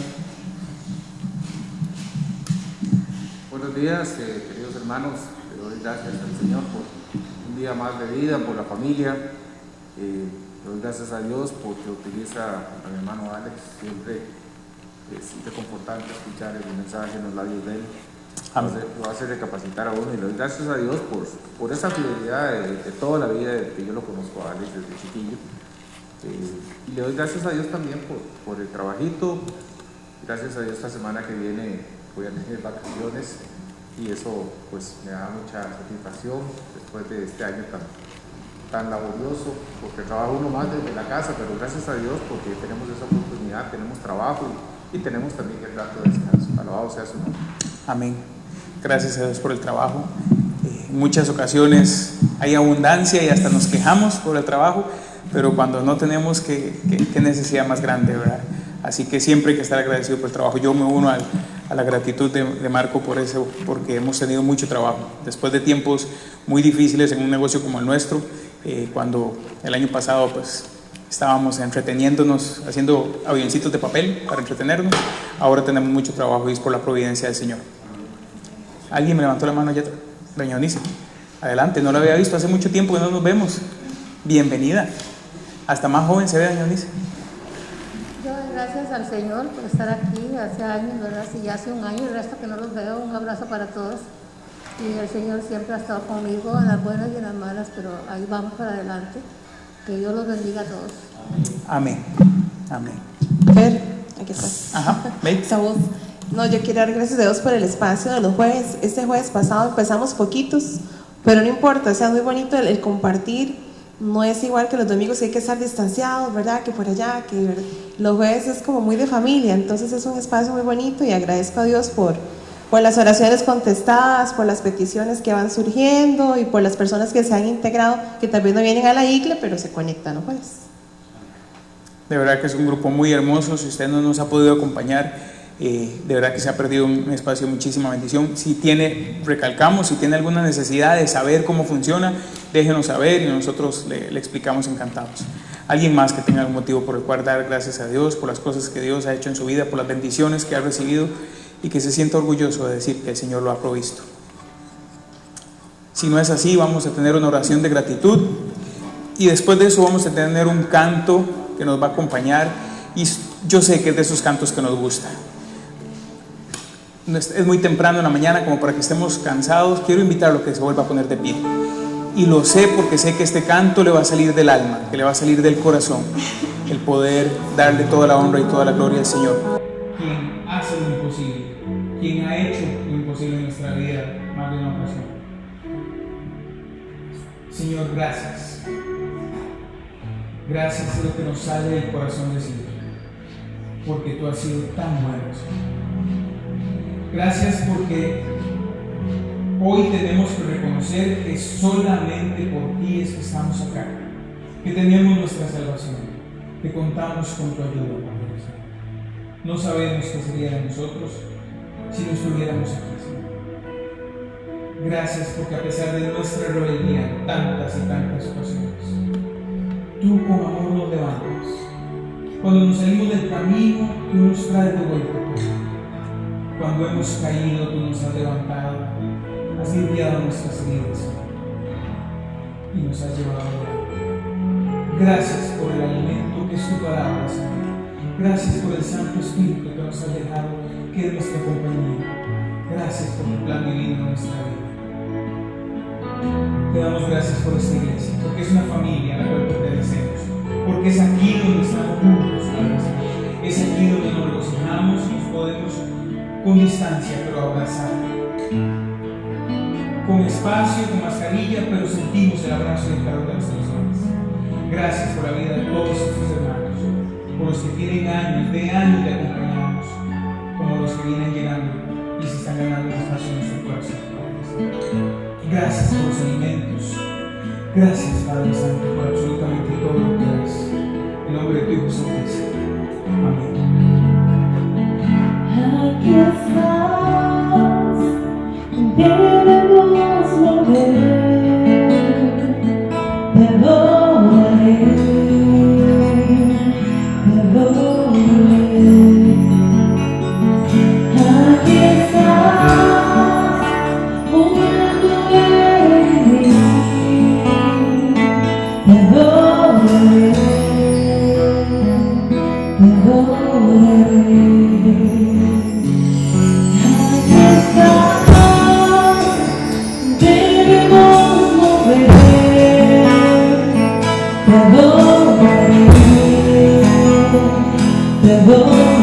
Buenos días, queridos hermanos. Le doy gracias al Señor por un día más de vida, por la familia. Le doy gracias a Dios porque utiliza a mi hermano Alex. Siempre es reconfortante escuchar el mensaje en los labios de él. Lo hace recapacitar a uno, y le doy gracias a Dios por esa fidelidad de toda la vida que yo lo conozco a Alex desde chiquillo. Y le doy gracias a Dios también por el trabajito. Gracias a Dios esta semana que viene voy a tener vacaciones y eso pues me da mucha satisfacción después de este año tan laborioso, porque trabaja uno más desde la casa, pero gracias a Dios porque tenemos esa oportunidad, tenemos trabajo y tenemos también el rato de descanso. Alabado sea su nombre. Amén. Gracias a Dios por el trabajo. En muchas ocasiones hay abundancia y hasta nos quejamos por el trabajo, pero cuando no tenemos, qué necesidad más grande, ¿verdad? Así que siempre hay que estar agradecido por el trabajo. Yo me uno a la gratitud de Marco por eso, porque hemos tenido mucho trabajo. Después de tiempos muy difíciles en un negocio como el nuestro, cuando el año pasado pues estábamos entreteniéndonos, haciendo avioncitos de papel para entretenernos, ahora tenemos mucho trabajo y es por la providencia del Señor. ¿Alguien me levantó la mano allá? Doña Eunice, adelante, no la había visto, hace mucho tiempo que no nos vemos. Bienvenida. Hasta más joven se ve, doña Eunice. Yo doy gracias al Señor por estar aquí hace años, ¿verdad? Si ya hace un año, el resto que no los veo, un abrazo para todos. Y el Señor siempre ha estado conmigo en las buenas y en las malas, pero ahí vamos para adelante. Que Dios los bendiga a todos. Amén. Amén. Fer, aquí está. Ajá, ¿veis? Esa voz. No, yo quiero dar gracias a Dios por el espacio de los jueves. Este jueves pasado empezamos poquitos, pero no importa, o sea, muy bonito el compartir. No es igual que los domingos que hay que estar distanciados, ¿verdad? Que por allá, que los jueves es como muy de familia, entonces es un espacio muy bonito y agradezco a Dios por las oraciones contestadas, por las peticiones que van surgiendo y por las personas que se han integrado, que tal vez no vienen a la iglesia, pero se conectan los jueves. De verdad que es un grupo muy hermoso. Si usted no nos ha podido acompañar, de verdad que se ha perdido un espacio de muchísima bendición. Si tiene, recalcamos, si tiene alguna necesidad de saber cómo funciona, déjenos saber y nosotros le explicamos encantados. Alguien más que tenga algún motivo por el cual dar gracias a Dios por las cosas que Dios ha hecho en su vida, por las bendiciones que ha recibido y que se sienta orgulloso de decir que el Señor lo ha provisto. Si no es así, vamos a tener una oración de gratitud y después de eso vamos a tener un canto que nos va a acompañar y yo sé que es de esos cantos que nos gusta. Es muy temprano en la mañana como para que estemos cansados. Quiero invitarlo a que se vuelva a poner de pie. Y lo sé porque sé que este canto le va a salir del alma, que le va a salir del corazón, el poder darle toda la honra y toda la gloria al Señor. Quien hace lo imposible, quien ha hecho lo imposible en nuestra vida más de una ocasión. Señor, gracias. Gracias es lo que nos sale del corazón decir, porque tú has sido tan bueno, Señor. Gracias porque hoy tenemos que reconocer que solamente por ti es que estamos acá, que tenemos nuestra salvación, que contamos con tu ayuda, Padre Señor. No sabemos qué sería de nosotros si no estuviéramos aquí, Señor. Gracias porque a pesar de nuestra rebeldía en tantas y tantas ocasiones, tú con amor nos levantas. Cuando nos salimos del camino, tú nos traes de vuelta. Cuando hemos caído, tú nos has levantado, has limpiado nuestras heridas y nos has llevado a gracias por el alimento que es tu palabra, Señor. Gracias por el Santo Espíritu que nos ha dejado, que es nuestra compañía. Gracias por tu plan divino en nuestra vida. Te damos gracias por esta iglesia, porque es una familia a la cual pertenecemos, porque es aquí donde estamos juntos, Padre Señor. Es aquí donde nos regocijamos y nos podemos con distancia, pero abrazar. Con espacio, con mascarilla, pero sentimos el abrazo y el calor de nuestros ojos. Gracias por la vida de todos estos hermanos, por los que tienen años de acompañarnos, como los que vienen llegando y se están ganando el espacio en nuestro corazón. Gracias por los alimentos. Gracias, Padre Santo, por absolutamente todo lo que eres. En nombre de tu Hijo Jesucristo. Amén. Aquí estás, debemos mover, te adoraré, te adoraré. Aquí estás, morando en mí, te adoraré, te adoraré. Te adoraré.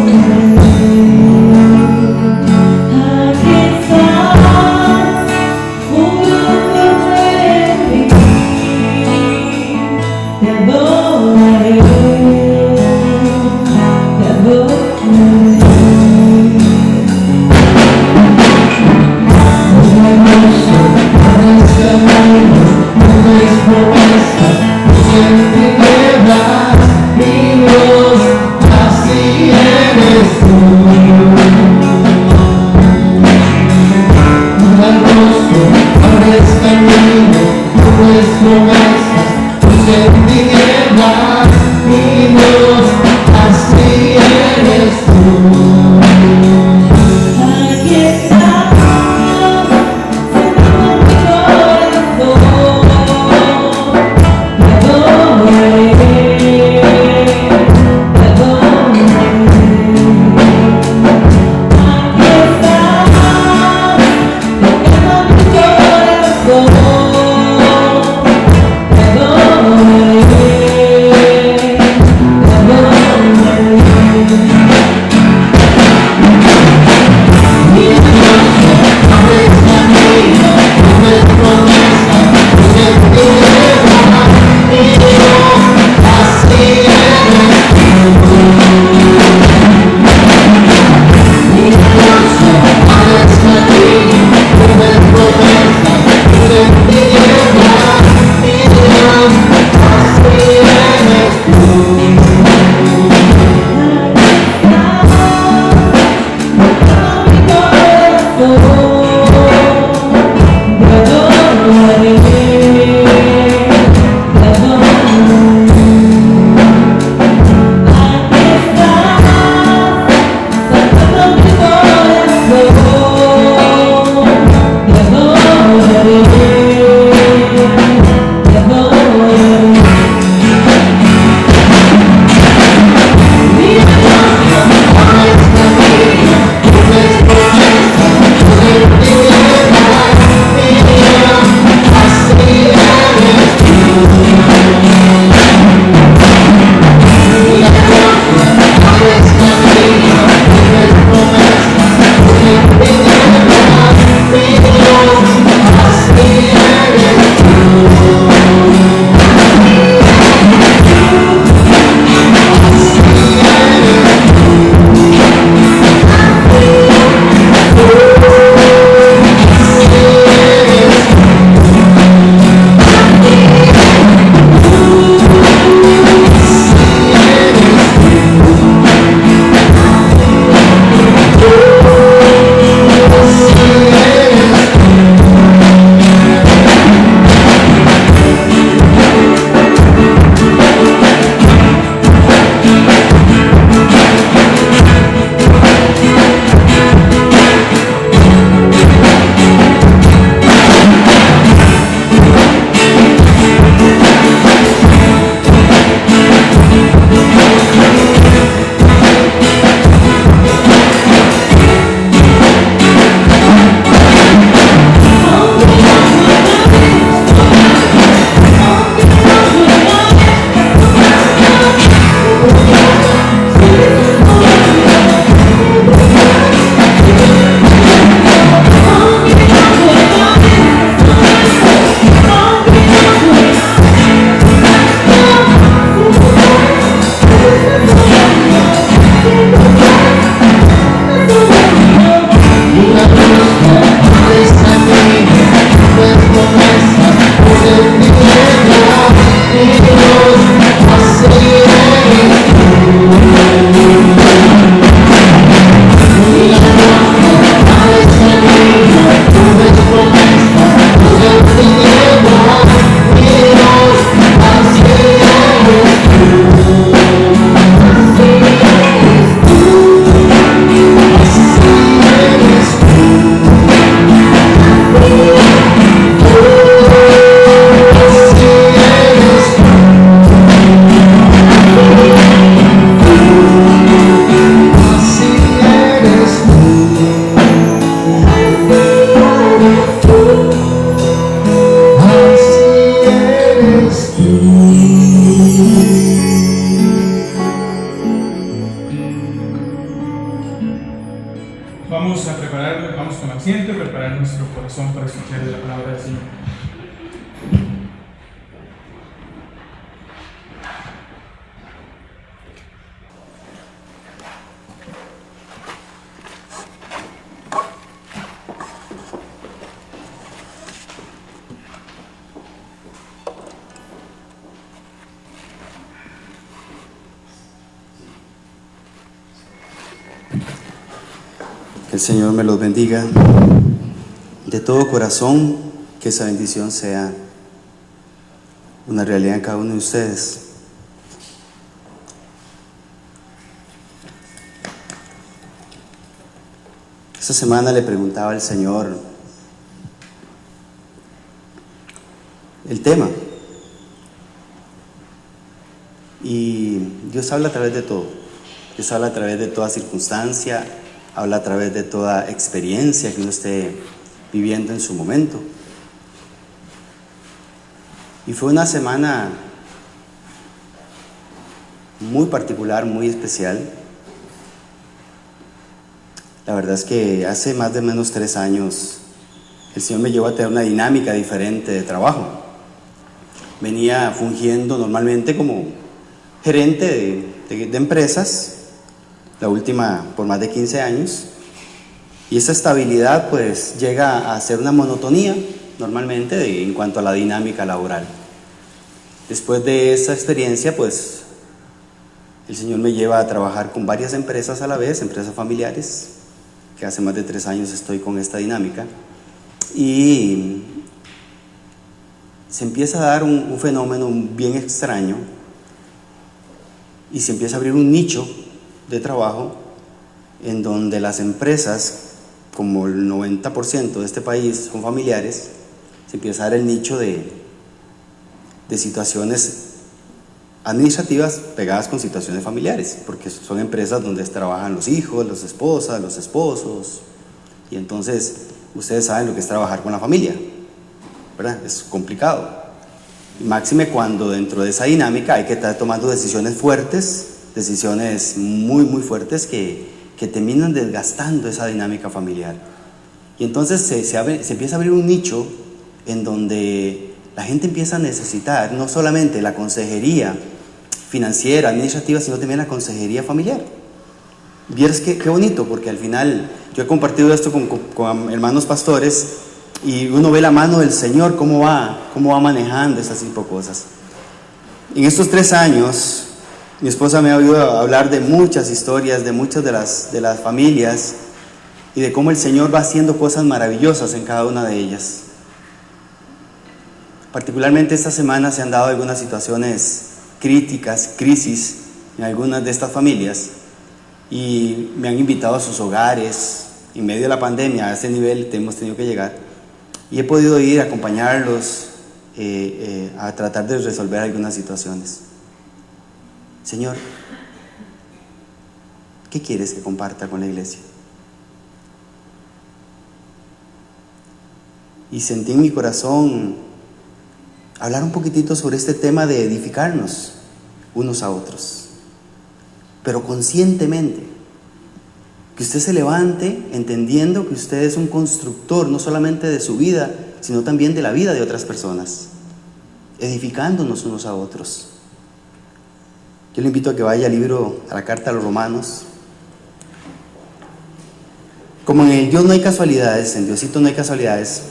Vamos a prepararnos, vamos con asiento y preparar nuestro corazón para escuchar la palabra del Señor. Que el Señor me los bendiga de todo corazón, que esa bendición sea una realidad en cada uno de ustedes. Esta semana le preguntaba al Señor el tema, y Dios habla a través de todo. Dios habla a través de toda circunstancia, habla a través de toda experiencia que uno esté viviendo en su momento. Y fue una semana muy particular, muy especial. La verdad es que hace más o menos 3 años el Señor me llevó a tener una dinámica diferente de trabajo. Venía fungiendo normalmente como gerente de empresas, la última por más de 15 años, y esa estabilidad pues llega a ser una monotonía normalmente en cuanto a la dinámica laboral. Después de esa experiencia pues el Señor me lleva a trabajar con varias empresas a la vez, empresas familiares, que hace más de 3 años estoy con esta dinámica, y se empieza a dar un fenómeno bien extraño, y se empieza a abrir un nicho de trabajo en donde las empresas, como el 90% de este país son familiares, se empieza a dar el nicho de situaciones administrativas pegadas con situaciones familiares, porque son empresas donde trabajan los hijos, las esposas, los esposos, y entonces ustedes saben lo que es trabajar con la familia, ¿verdad? Es complicado, y máxime cuando dentro de esa dinámica hay que estar tomando decisiones fuertes, decisiones muy fuertes que terminan desgastando esa dinámica familiar. Y entonces se empieza a abrir un nicho en donde la gente empieza a necesitar no solamente la consejería financiera, administrativa, sino también la consejería familiar. Vieras qué bonito, porque al final yo he compartido esto con hermanos pastores, y uno ve la mano del Señor cómo va manejando esas tipo de cosas. En estos 3 años mi esposa me ha oído hablar de muchas historias, de muchas de las familias, y de cómo el Señor va haciendo cosas maravillosas en cada una de ellas. Particularmente esta semana se han dado algunas situaciones críticas, crisis en algunas de estas familias, y me han invitado a sus hogares. En medio de la pandemia, a ese nivel hemos tenido que llegar, y he podido ir a acompañarlos a tratar de resolver algunas situaciones. Señor, ¿qué quieres que comparta con la iglesia? Y sentí en mi corazón hablar un poquitito sobre este tema de edificarnos unos a otros, pero conscientemente, que usted se levante entendiendo que usted es un constructor no solamente de su vida, sino también de la vida de otras personas, edificándonos unos a otros. Yo le invito a que vaya a la carta a los Romanos. Como en el Dios no hay casualidades, en Diosito no hay casualidades,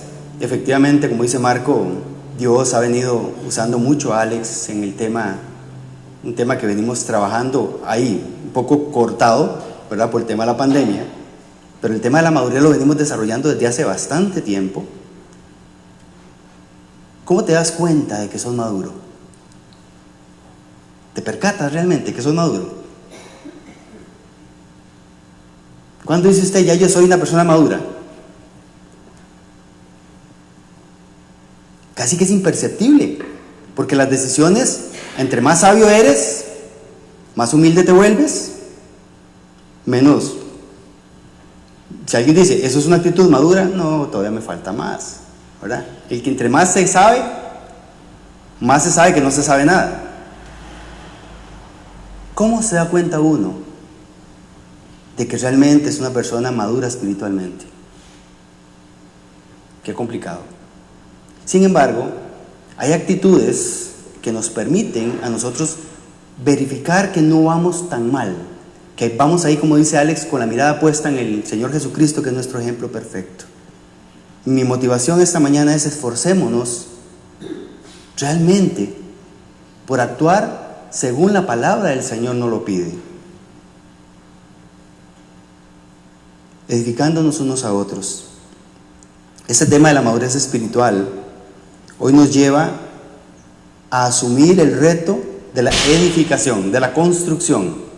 efectivamente, como dice Marco, Dios ha venido usando mucho a Alex en el tema un tema que venimos trabajando ahí, un poco cortado, ¿verdad?, por el tema de la pandemia, pero el tema de la madurez lo venimos desarrollando desde hace bastante tiempo. ¿Cómo te das cuenta de que sos maduro? ¿Te percatas realmente que sos maduro? ¿Cuándo dice usted, ya yo soy una persona madura? Casi que es imperceptible, porque las decisiones, entre más sabio eres, más humilde te vuelves, menos. Si alguien dice, ¿eso es una actitud madura? No, todavía me falta más, ¿verdad? El que entre más se sabe, más se sabe que no se sabe nada. ¿Cómo se da cuenta uno de que realmente es una persona madura espiritualmente? Qué complicado. Sin embargo, hay actitudes que nos permiten a nosotros verificar que no vamos tan mal, que vamos ahí, como dice Alex, con la mirada puesta en el Señor Jesucristo, que es nuestro ejemplo perfecto. Mi motivación esta mañana es: esforcémonos realmente por actuar según la palabra del Señor nos lo pide, edificándonos unos a otros. Este tema de la madurez espiritual hoy nos lleva a asumir el reto de la edificación, de la construcción.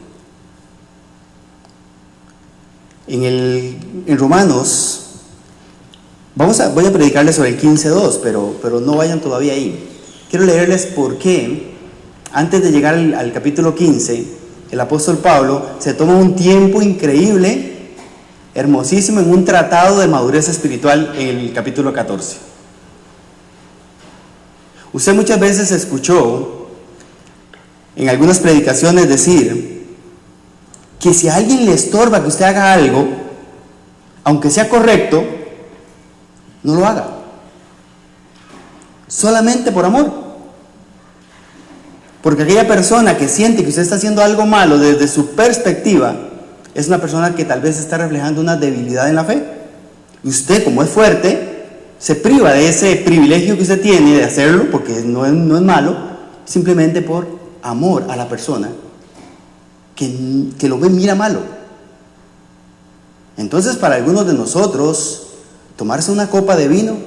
En Romanos, voy a predicarles sobre el 15:2, pero no vayan todavía ahí. Quiero leerles por qué, antes de llegar al capítulo 15, el apóstol Pablo se toma un tiempo increíble, hermosísimo, en un tratado de madurez espiritual en el capítulo 14. Usted muchas veces escuchó en algunas predicaciones decir que si a alguien le estorba que usted haga algo, aunque sea correcto, no lo haga, solamente por amor. Porque aquella persona que siente que usted está haciendo algo malo desde su perspectiva es una persona que tal vez está reflejando una debilidad en la fe. Y usted, como es fuerte, se priva de ese privilegio que usted tiene de hacerlo, porque no es malo, simplemente por amor a la persona que lo ve, mira malo. Entonces, para algunos de nosotros, tomarse una copa de vino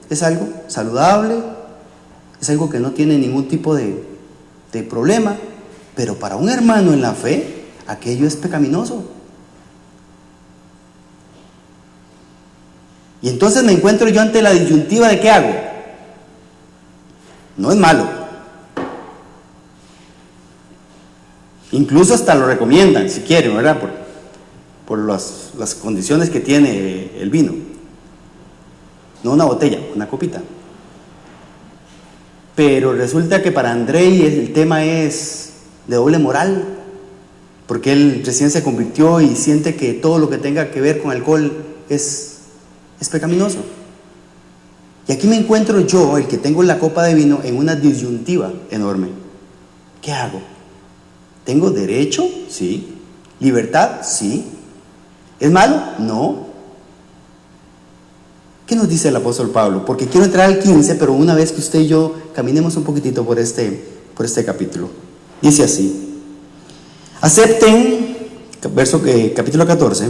es algo saludable, es algo que no tiene ningún tipo de problema, pero para un hermano en la fe, aquello es pecaminoso. Y entonces me encuentro yo ante la disyuntiva de ¿qué hago? No es malo. Incluso hasta lo recomiendan, si quieren, ¿verdad? Por las condiciones que tiene el vino. No una botella, una copita. Pero resulta que para Andrei el tema es de doble moral, porque él recién se convirtió y siente que todo lo que tenga que ver con alcohol es pecaminoso. Y aquí me encuentro yo, el que tengo la copa de vino, en una disyuntiva enorme. ¿Qué hago? ¿Tengo derecho? Sí. ¿Libertad? Sí. ¿Es malo? No. ¿Qué nos dice el apóstol Pablo? Porque quiero entrar al 15, pero una vez que usted y yo caminemos un poquitito por este capítulo. Dice así: acepten, capítulo 14,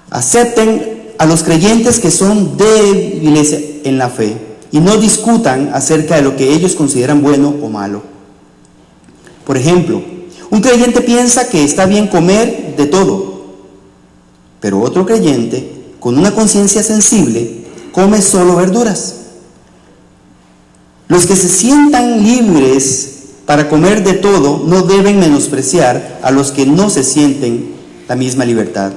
acepten a los creyentes que son débiles en la fe y no discutan acerca de lo que ellos consideran bueno o malo. Por ejemplo, un creyente piensa que está bien comer de todo, pero otro creyente, con una conciencia sensible, come solo verduras. Los que se sientan libres para comer de todo no deben menospreciar a los que no se sienten la misma libertad.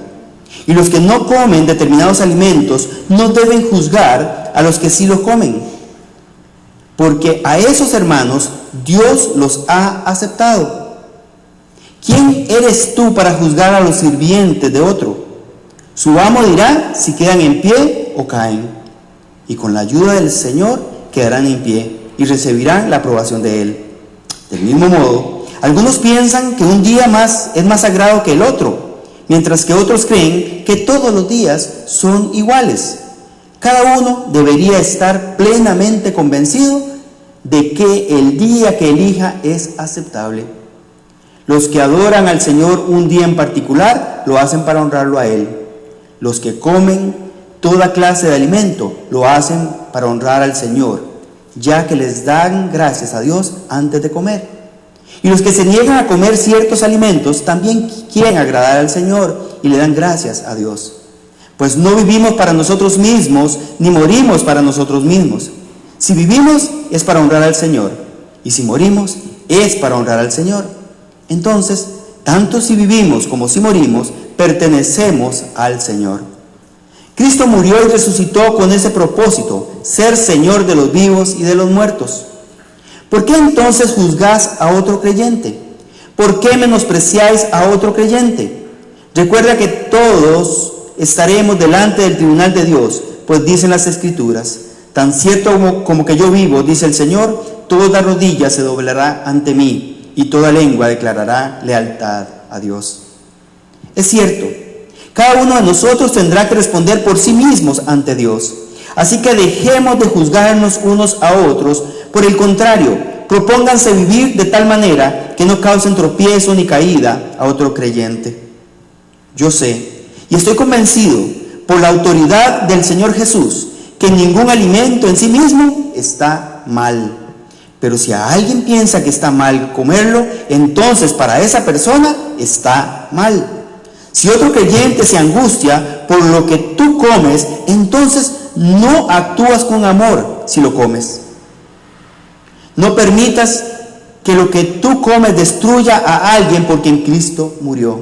Y los que no comen determinados alimentos no deben juzgar a los que sí lo comen, porque a esos hermanos Dios los ha aceptado. ¿Quién eres tú para juzgar a los sirvientes de otro? Su amo dirá si quedan en pie o caen, y con la ayuda del Señor quedarán en pie y recibirán la aprobación de Él. Del mismo modo, algunos piensan que un día más es más sagrado que el otro, mientras que otros creen que todos los días son iguales. Cada uno debería estar plenamente convencido de que el día que elija es aceptable. Los que adoran al Señor un día en particular lo hacen para honrarlo a Él. Los que comen toda clase de alimento lo hacen para honrar al Señor, ya que les dan gracias a Dios antes de comer. Y los que se niegan a comer ciertos alimentos también quieren agradar al Señor y le dan gracias a Dios. Pues no vivimos para nosotros mismos, ni morimos para nosotros mismos. Si vivimos es para honrar al Señor, y si morimos es para honrar al Señor. Entonces, tanto si vivimos como si morimos, pertenecemos al Señor. Cristo murió y resucitó con ese propósito, ser Señor de los vivos y de los muertos. ¿Por qué entonces juzgáis a otro creyente? ¿Por qué menospreciáis a otro creyente? Recuerda que todos estaremos delante del tribunal de Dios, pues dicen las Escrituras: tan cierto como que yo vivo, dice el Señor, toda rodilla se doblará ante mí y toda lengua declarará lealtad a Dios. Es cierto, cada uno de nosotros tendrá que responder por sí mismos ante Dios. Así que dejemos de juzgarnos unos a otros. Por el contrario, propónganse vivir de tal manera que no causen tropiezo ni caída a otro creyente. Yo sé y estoy convencido por la autoridad del Señor Jesús que ningún alimento en sí mismo está mal. Pero si a alguien piensa que está mal comerlo, entonces para esa persona está mal. Si otro creyente se angustia por lo que tú comes, entonces no actúas con amor si lo comes. No permitas que lo que tú comes destruya a alguien por quien Cristo murió.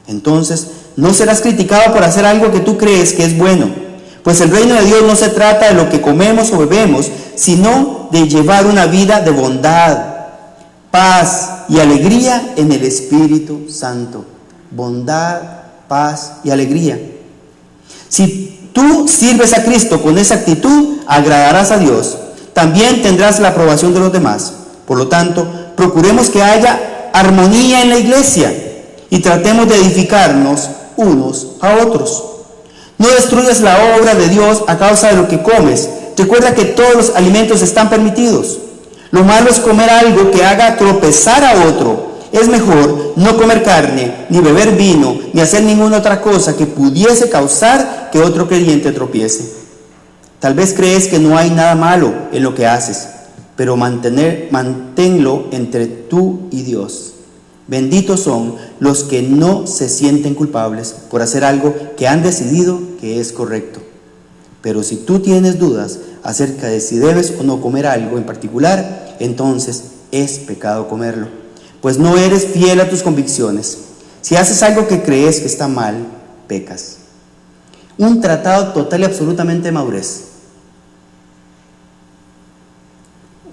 Entonces no serás criticado por hacer algo que tú crees que es bueno, pues el reino de Dios no se trata de lo que comemos o bebemos, sino de llevar una vida de bondad, paz y alegría en el Espíritu Santo. Bondad, paz y alegría. Si tú sirves a Cristo con esa actitud, agradarás a Dios. También tendrás la aprobación de los demás. Por lo tanto, procuremos que haya armonía en la iglesia y tratemos de edificarnos unos a otros. No destruyas la obra de Dios a causa de lo que comes. Recuerda que todos los alimentos están permitidos. Lo malo es comer algo que haga tropezar a otro. Es mejor no comer carne, ni beber vino, ni hacer ninguna otra cosa que pudiese causar que otro creyente tropiece. Tal vez crees que no hay nada malo en lo que haces, pero manténlo entre tú y Dios. Benditos son los que no se sienten culpables por hacer algo que han decidido que es correcto. Pero si tú tienes dudas acerca de si debes o no comer algo en particular, entonces es pecado comerlo, pues no eres fiel a tus convicciones. Si haces algo que crees que está mal, pecas. Un tratado total y absolutamente de madurez.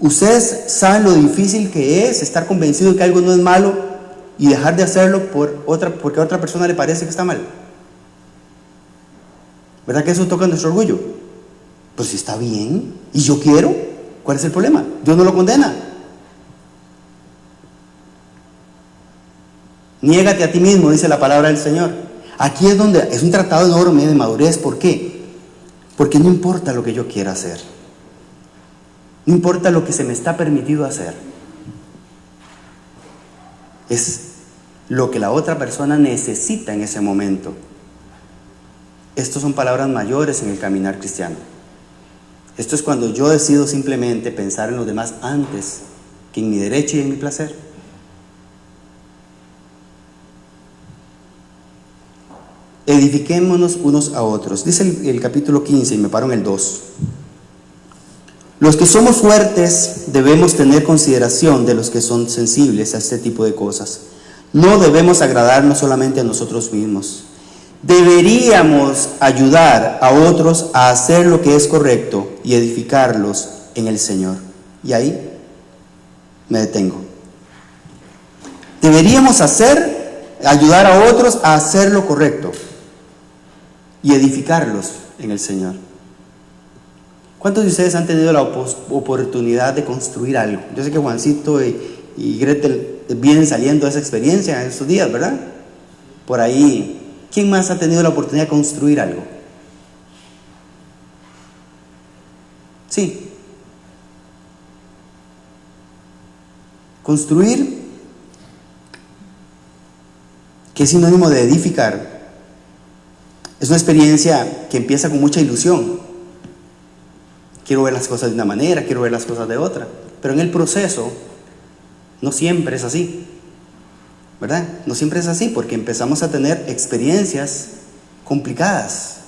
Ustedes saben lo difícil que es estar convencido de que algo no es malo y dejar de hacerlo porque a otra persona le parece que está mal. ¿Verdad que eso toca nuestro orgullo? Pues si está bien y yo quiero, ¿cuál es el problema? Dios no lo condena. Niégate a ti mismo, dice la palabra del Señor. Aquí es donde es un tratado enorme de madurez. ¿Por qué? Porque no importa lo que yo quiera hacer. No importa lo que se me está permitido hacer. Es lo que la otra persona necesita en ese momento. Estas son palabras mayores en el caminar cristiano. Esto es cuando yo decido simplemente pensar en los demás antes que en mi derecho y en mi placer. Edifiquémonos unos a otros. Dice el capítulo 15, y me paro en el 2. Los que somos fuertes debemos tener consideración de los que son sensibles a este tipo de cosas. No debemos agradarnos solamente a nosotros mismos. Deberíamos ayudar a otros a hacer lo que es correcto y edificarlos en el Señor. Y ahí me detengo. Deberíamos ayudar a otros a hacer lo correcto y edificarlos en el Señor. ¿Cuántos de ustedes han tenido la oportunidad de construir algo? Yo sé que Juancito y Gretel vienen saliendo de esa experiencia en estos días, ¿verdad? Por ahí, ¿quién más ha tenido la oportunidad de construir algo? Sí. Construir, que es sinónimo de edificar, es una experiencia que empieza con mucha ilusión. Quiero ver las cosas de una manera, quiero ver las cosas de otra, pero en el proceso no siempre es así, ¿verdad? No siempre es así, porque empezamos a tener experiencias complicadas.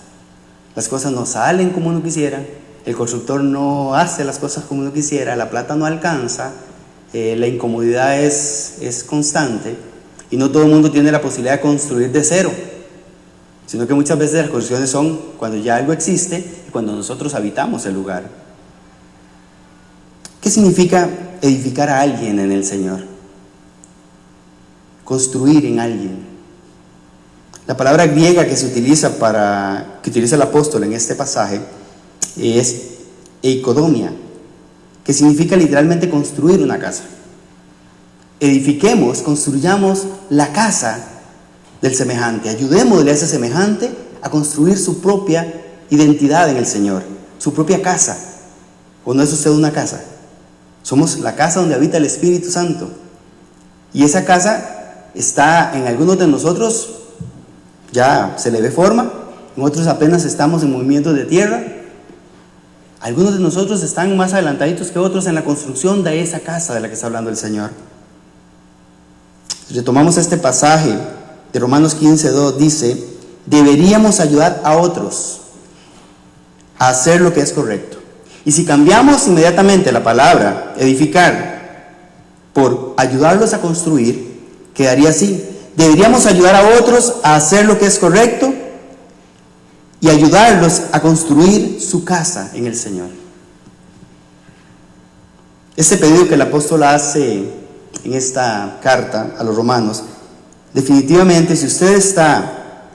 Las cosas no salen como uno quisiera, el constructor no hace las cosas como uno quisiera, la plata no alcanza, la incomodidad es constante, y no todo el mundo tiene la posibilidad de construir de cero, sino que muchas veces las construcciones son cuando ya algo existe y cuando nosotros habitamos el lugar. ¿Qué significa edificar a alguien en el Señor? Construir en alguien. La palabra griega que se utiliza que utiliza el apóstol en este pasaje es eikodomia, que significa literalmente construir una casa. Edifiquemos, construyamos la casa del semejante, ayudémosle a ese semejante a construir su propia identidad en el Señor, su propia casa. ¿O no es usted una casa? Somos la casa donde habita el Espíritu Santo, y esa casa está en algunos de nosotros, ya se le ve forma, en otros apenas estamos en movimiento de tierra, algunos de nosotros están más adelantaditos que otros en la construcción de esa casa de la que está hablando el Señor. Retomamos este pasaje de Romanos 15:2, dice: deberíamos ayudar a otros a hacer lo que es correcto. Y si cambiamos inmediatamente la palabra edificar por ayudarlos a construir, quedaría así: deberíamos ayudar a otros a hacer lo que es correcto y ayudarlos a construir su casa en el Señor. Este pedido que el apóstol hace en esta carta a los romanos, definitivamente, si usted está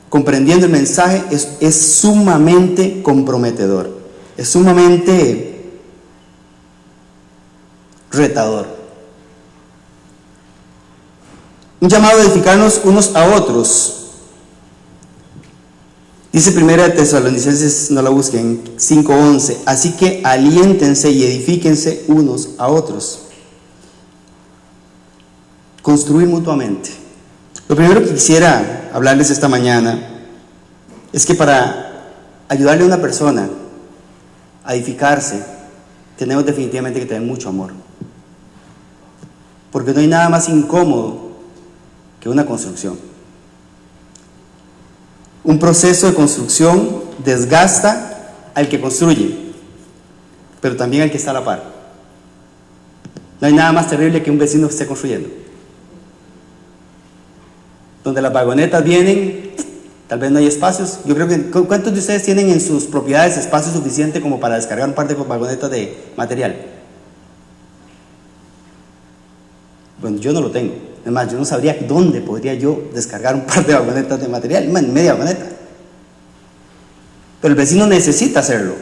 comprendiendo el mensaje, es sumamente comprometedor, es sumamente retador. Un llamado a edificarnos unos a otros. Dice 1 Tesalonicenses, no la busquen, 5:11, así que aliéntense y edifíquense unos a otros. Construir mutuamente. Lo primero que quisiera hablarles esta mañana es que para ayudarle a una persona a edificarse, tenemos definitivamente que tener mucho amor. Porque no hay nada más incómodo que una construcción. Un proceso de construcción desgasta al que construye, pero también al que está a la par. No hay nada más terrible que un vecino esté construyendo, donde las vagonetas vienen, tal vez no hay espacios. Yo creo que, ¿cuántos de ustedes tienen en sus propiedades espacio suficiente como para descargar un par de vagonetas de material? Bueno, yo no lo tengo. Además, yo no sabría dónde podría yo descargar un par de vagonetas de material, media vagoneta. Pero el vecino necesita hacerlo.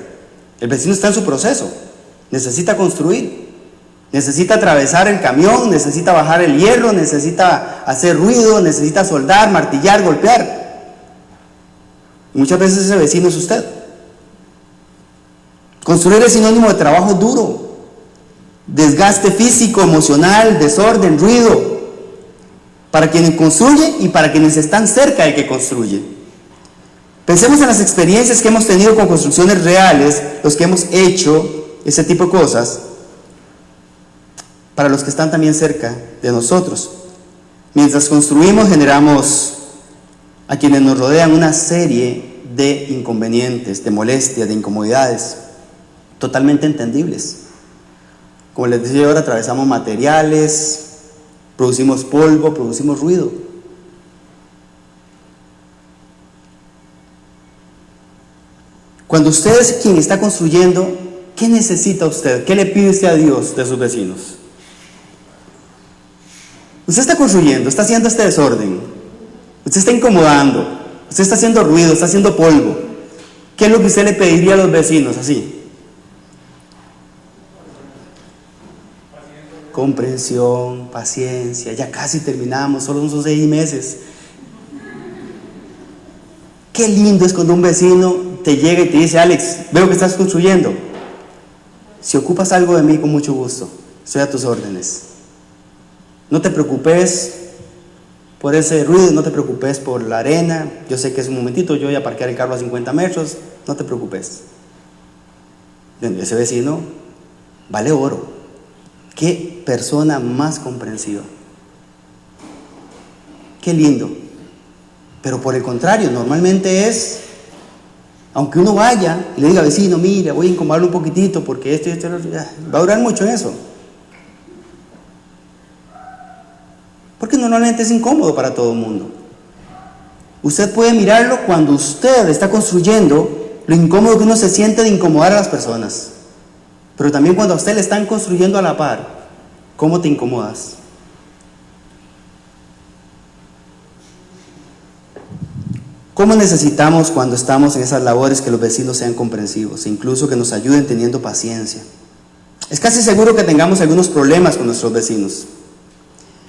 El vecino está en su proceso, necesita construir, necesita atravesar el camión, necesita bajar el hierro, necesita hacer ruido, necesita soldar, martillar, golpear. Y muchas veces ese vecino es usted. Construir es sinónimo de trabajo duro, desgaste físico, emocional, desorden, ruido, para quien construye y para quienes están cerca del que construye. Pensemos en las experiencias que hemos tenido con construcciones reales, los que hemos hecho ese tipo de cosas, para los que están también cerca de nosotros. Mientras construimos, generamos a quienes nos rodean una serie de inconvenientes, de molestias, de incomodidades, totalmente entendibles. Como les decía ahora, atravesamos materiales, producimos polvo, producimos ruido. Cuando usted es quien está construyendo, ¿qué necesita usted? ¿Qué le pide usted a Dios de sus vecinos? Usted está construyendo, está haciendo este desorden, usted está incomodando, usted está haciendo ruido, está haciendo polvo. ¿Qué es lo que usted le pediría a los vecinos así? Comprensión, paciencia, ya casi terminamos, solo son 6 meses. Qué lindo es cuando un vecino te llega y te dice: Alex, veo que estás construyendo, si ocupas algo de mí, con mucho gusto. Estoy a tus órdenes. No te preocupes por ese ruido, no te preocupes por la arena. Yo sé que es un momentito, yo voy a parquear el carro a 50 metros, no te preocupes. Ese vecino vale oro. Qué persona más comprensiva. Qué lindo. Pero por el contrario, normalmente es, aunque uno vaya y le diga, vecino, mira, voy a incomodarlo un poquitito porque esto y esto, va a durar mucho en eso. Porque normalmente es incómodo para todo el mundo. Usted puede mirarlo cuando usted está construyendo, lo incómodo que uno se siente de incomodar a las personas. Pero también cuando a usted le están construyendo a la par, ¿cómo te incomodas? ¿Cómo necesitamos cuando estamos en esas labores que los vecinos sean comprensivos e incluso que nos ayuden teniendo paciencia? Es casi seguro que tengamos algunos problemas con nuestros vecinos.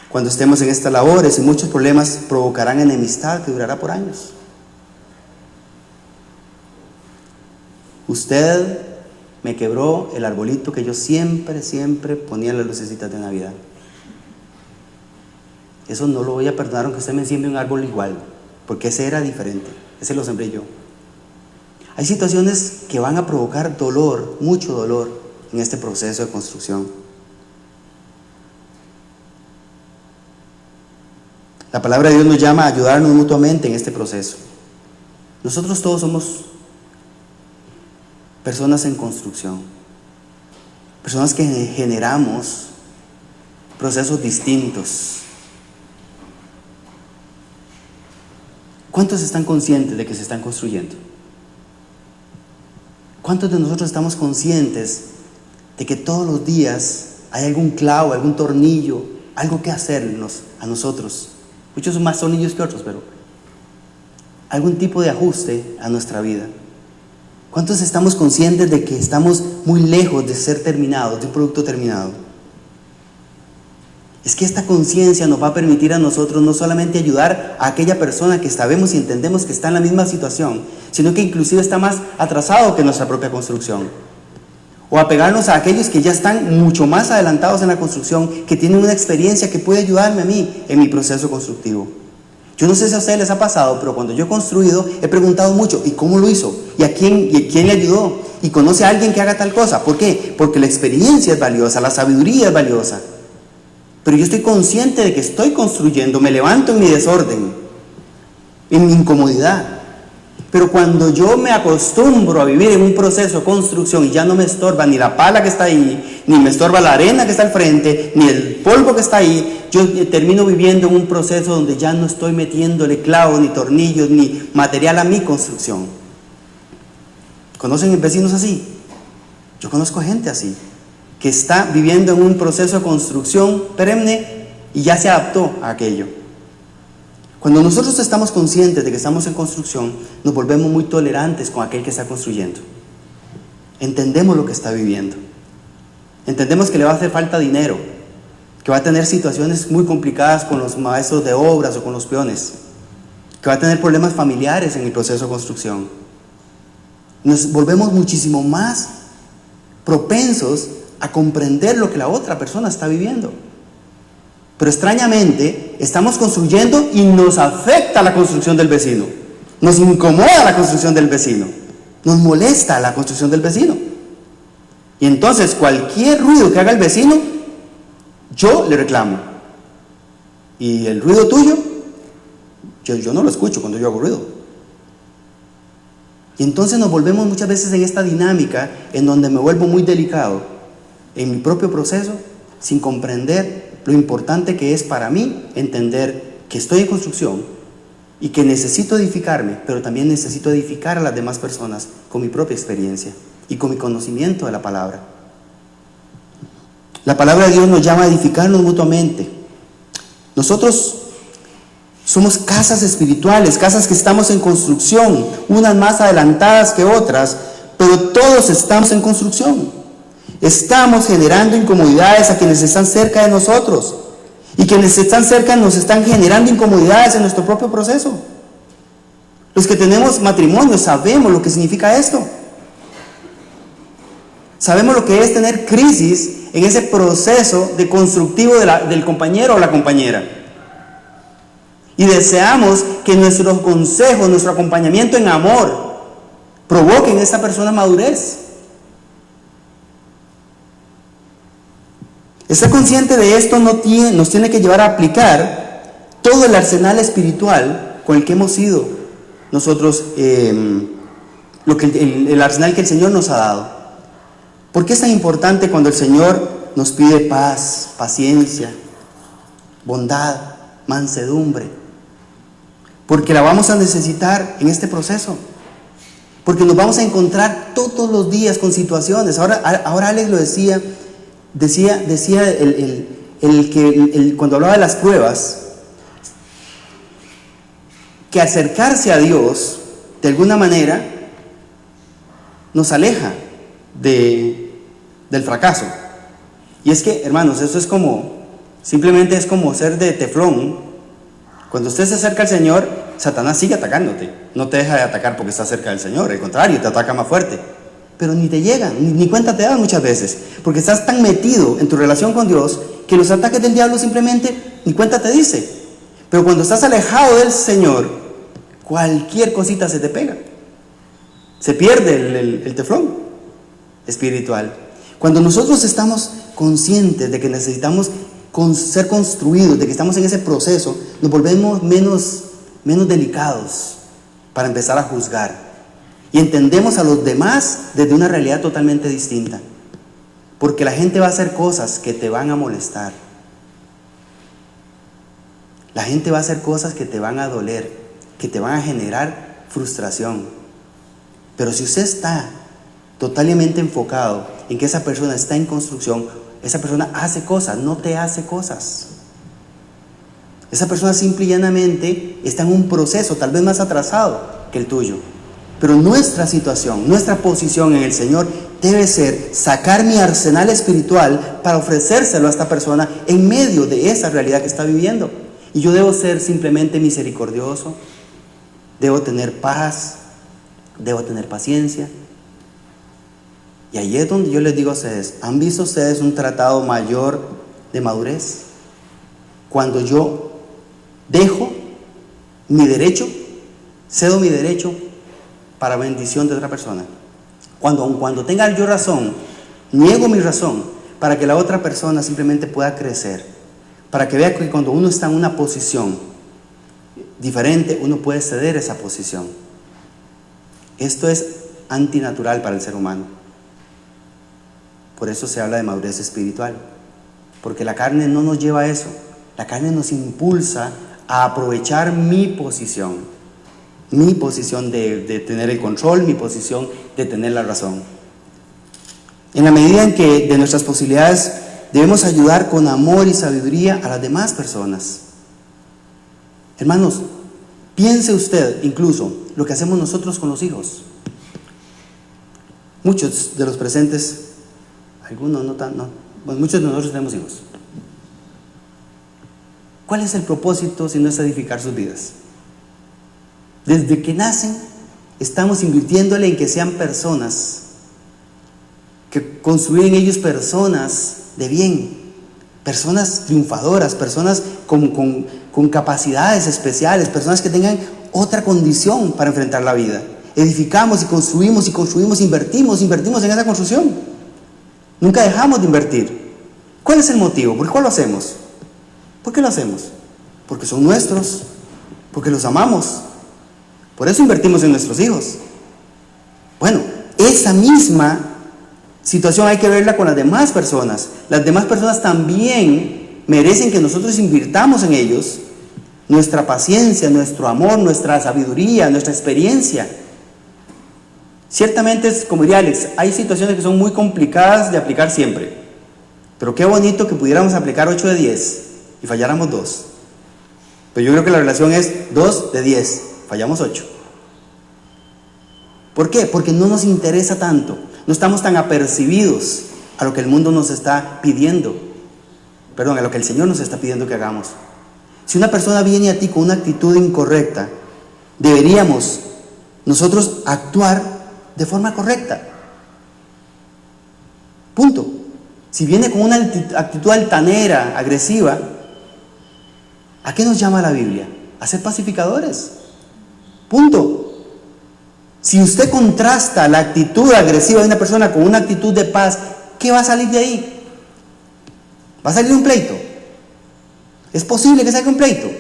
Cuando estemos en estas labores, y muchos problemas provocarán enemistad que durará por años. Usted me quebró el arbolito que yo siempre ponía en las lucecitas de Navidad. Eso no lo voy a perdonar aunque usted me siembre un árbol igual, porque ese era diferente, ese lo sembré yo. Hay situaciones que van a provocar dolor, mucho dolor, en este proceso de construcción. La palabra de Dios nos llama a ayudarnos mutuamente en este proceso. Nosotros todos somos personas en construcción, personas que generamos procesos distintos. ¿Cuántos están conscientes de que se están construyendo? ¿Cuántos de nosotros estamos conscientes de que todos los días hay algún clavo, algún tornillo, algo que hacernos a nosotros? Muchos son más tornillos que otros, pero algún tipo de ajuste a nuestra vida. ¿Cuántos estamos conscientes de que estamos muy lejos de ser terminados, de un producto terminado? Es que esta conciencia nos va a permitir a nosotros no solamente ayudar a aquella persona que sabemos y entendemos que está en la misma situación, sino que inclusive está más atrasado que nuestra propia construcción. O apegarnos a aquellos que ya están mucho más adelantados en la construcción, que tienen una experiencia que puede ayudarme a mí en mi proceso constructivo. Yo no sé si a ustedes les ha pasado, pero cuando yo he construido, he preguntado mucho, ¿y cómo lo hizo? ¿Y a quién le ayudó? ¿Y conoce a alguien que haga tal cosa? ¿Por qué? Porque la experiencia es valiosa, la sabiduría es valiosa. Pero yo estoy consciente de que estoy construyendo, me levanto en mi desorden, en mi incomodidad. Pero cuando yo me acostumbro a vivir en un proceso de construcción y ya no me estorba ni la pala que está ahí, ni me estorba la arena que está al frente, ni el polvo que está ahí, yo termino viviendo en un proceso donde ya no estoy metiéndole clavos, ni tornillos, ni material a mi construcción. ¿Conocen vecinos así? Yo conozco gente así, que está viviendo en un proceso de construcción perenne y ya se adaptó a aquello. Cuando nosotros estamos conscientes de que estamos en construcción, nos volvemos muy tolerantes con aquel que está construyendo. Entendemos lo que está viviendo. Entendemos que le va a hacer falta dinero, que va a tener situaciones muy complicadas con los maestros de obras o con los peones, que va a tener problemas familiares en el proceso de construcción. Nos volvemos muchísimo más propensos a comprender lo que la otra persona está viviendo. Pero extrañamente, estamos construyendo y nos afecta la construcción del vecino. Nos incomoda la construcción del vecino. Nos molesta la construcción del vecino. Y entonces, cualquier ruido que haga el vecino, yo le reclamo. Y el ruido tuyo, yo no lo escucho cuando yo hago ruido. Y entonces nos volvemos muchas veces en esta dinámica en donde me vuelvo muy delicado en mi propio proceso, sin comprender lo importante que es para mí entender que estoy en construcción y que necesito edificarme, pero también necesito edificar a las demás personas con mi propia experiencia y con mi conocimiento de la palabra. La palabra de Dios nos llama a edificarnos mutuamente. Nosotros somos casas espirituales, casas que estamos en construcción, unas más adelantadas que otras, pero todos estamos en construcción. Estamos generando incomodidades a quienes están cerca de nosotros, y quienes están cerca nos están generando incomodidades en nuestro propio proceso. Los que tenemos matrimonio sabemos lo que significa esto. Sabemos lo que es tener crisis en ese proceso de constructivo del compañero o la compañera. Y deseamos que nuestros consejos, nuestro acompañamiento en amor, provoquen en esta persona madurez. Estar consciente de esto nos tiene que llevar a aplicar todo el arsenal espiritual con el que hemos sido nosotros, el arsenal que el Señor nos ha dado. ¿Por qué es tan importante cuando el Señor nos pide paz, paciencia, bondad, mansedumbre? Porque la vamos a necesitar en este proceso. Porque nos vamos a encontrar todos los días con situaciones. Ahora Alex lo decía cuando hablaba de las pruebas, que acercarse a Dios de alguna manera nos aleja del fracaso. Y es que, hermanos, eso es simplemente es como ser de teflón. Cuando usted se acerca al Señor, Satanás sigue atacándote. No te deja de atacar porque está cerca del Señor, al contrario, te ataca más fuerte. Pero ni te llegan, ni cuenta te dan muchas veces, porque estás tan metido en tu relación con Dios que los ataques del diablo simplemente ni cuenta te dice. Pero cuando estás alejado del Señor, cualquier cosita se te pega. Se pierde el teflón espiritual. Cuando nosotros estamos conscientes de que necesitamos ser construidos, de que estamos en ese proceso, nos volvemos menos delicados para empezar a juzgar. Y entendemos a los demás desde una realidad totalmente distinta. Porque la gente va a hacer cosas que te van a molestar. La gente va a hacer cosas que te van a doler, que te van a generar frustración. Pero si usted está totalmente enfocado en que esa persona está en construcción, esa persona hace cosas, no te hace cosas. Esa persona simple y llanamente está en un proceso tal vez más atrasado que el tuyo. Pero nuestra situación, nuestra posición en el Señor debe ser sacar mi arsenal espiritual para ofrecérselo a esta persona en medio de esa realidad que está viviendo. Y yo debo ser simplemente misericordioso, debo tener paz, debo tener paciencia. Y ahí es donde yo les digo a ustedes, ¿han visto ustedes un tratado mayor de madurez? Cuando yo dejo mi derecho, cedo mi derecho para bendición de otra persona. Cuando tenga yo razón, niego mi razón para que la otra persona simplemente pueda crecer, para que vea que cuando uno está en una posición diferente, uno puede ceder esa posición. Esto es antinatural para el ser humano. Por eso se habla de madurez espiritual, porque la carne no nos lleva a eso. La carne nos impulsa a aprovechar mi posición de tener el control, mi posición de tener la razón. En la medida en que de nuestras posibilidades debemos ayudar con amor y sabiduría a las demás personas. Hermanos, piense usted incluso lo que hacemos nosotros con los hijos. Muchos de los presentes, algunos no tan, no. Bueno, muchos de nosotros tenemos hijos. ¿Cuál es el propósito si no es edificar sus vidas? Desde que nacen, estamos invirtiéndole en que sean personas, que construyen ellos personas de bien, personas triunfadoras, personas con capacidades especiales, personas que tengan otra condición para enfrentar la vida. Edificamos y construimos, invertimos en esa construcción. Nunca dejamos de invertir. ¿Cuál es el motivo? ¿Por qué lo hacemos? ¿Por qué lo hacemos? Porque son nuestros, porque los amamos. Por eso invertimos en nuestros hijos. Bueno, esa misma situación hay que verla con las demás personas. Las demás personas también merecen que nosotros invirtamos en ellos nuestra paciencia, nuestro amor, nuestra sabiduría, nuestra experiencia. Ciertamente, como diría Alex, hay situaciones que son muy complicadas de aplicar siempre. Pero qué bonito que pudiéramos aplicar 8 de 10 y falláramos 2. Pero yo creo que la relación es 2 de 10. Fallamos 8. ¿Por qué? Porque no nos interesa tanto. No estamos tan apercibidos a lo que el mundo nos está pidiendo. Perdón, a lo que el Señor nos está pidiendo que hagamos. Si una persona viene a ti con una actitud incorrecta, deberíamos nosotros actuar de forma correcta. Punto. Si viene con una actitud altanera, agresiva, ¿a qué nos llama la Biblia? A ser pacificadores. Punto. Si usted contrasta la actitud agresiva de una persona con una actitud de paz, ¿qué va a salir de ahí? ¿Va a salir un pleito? ¿Es posible que salga un pleito?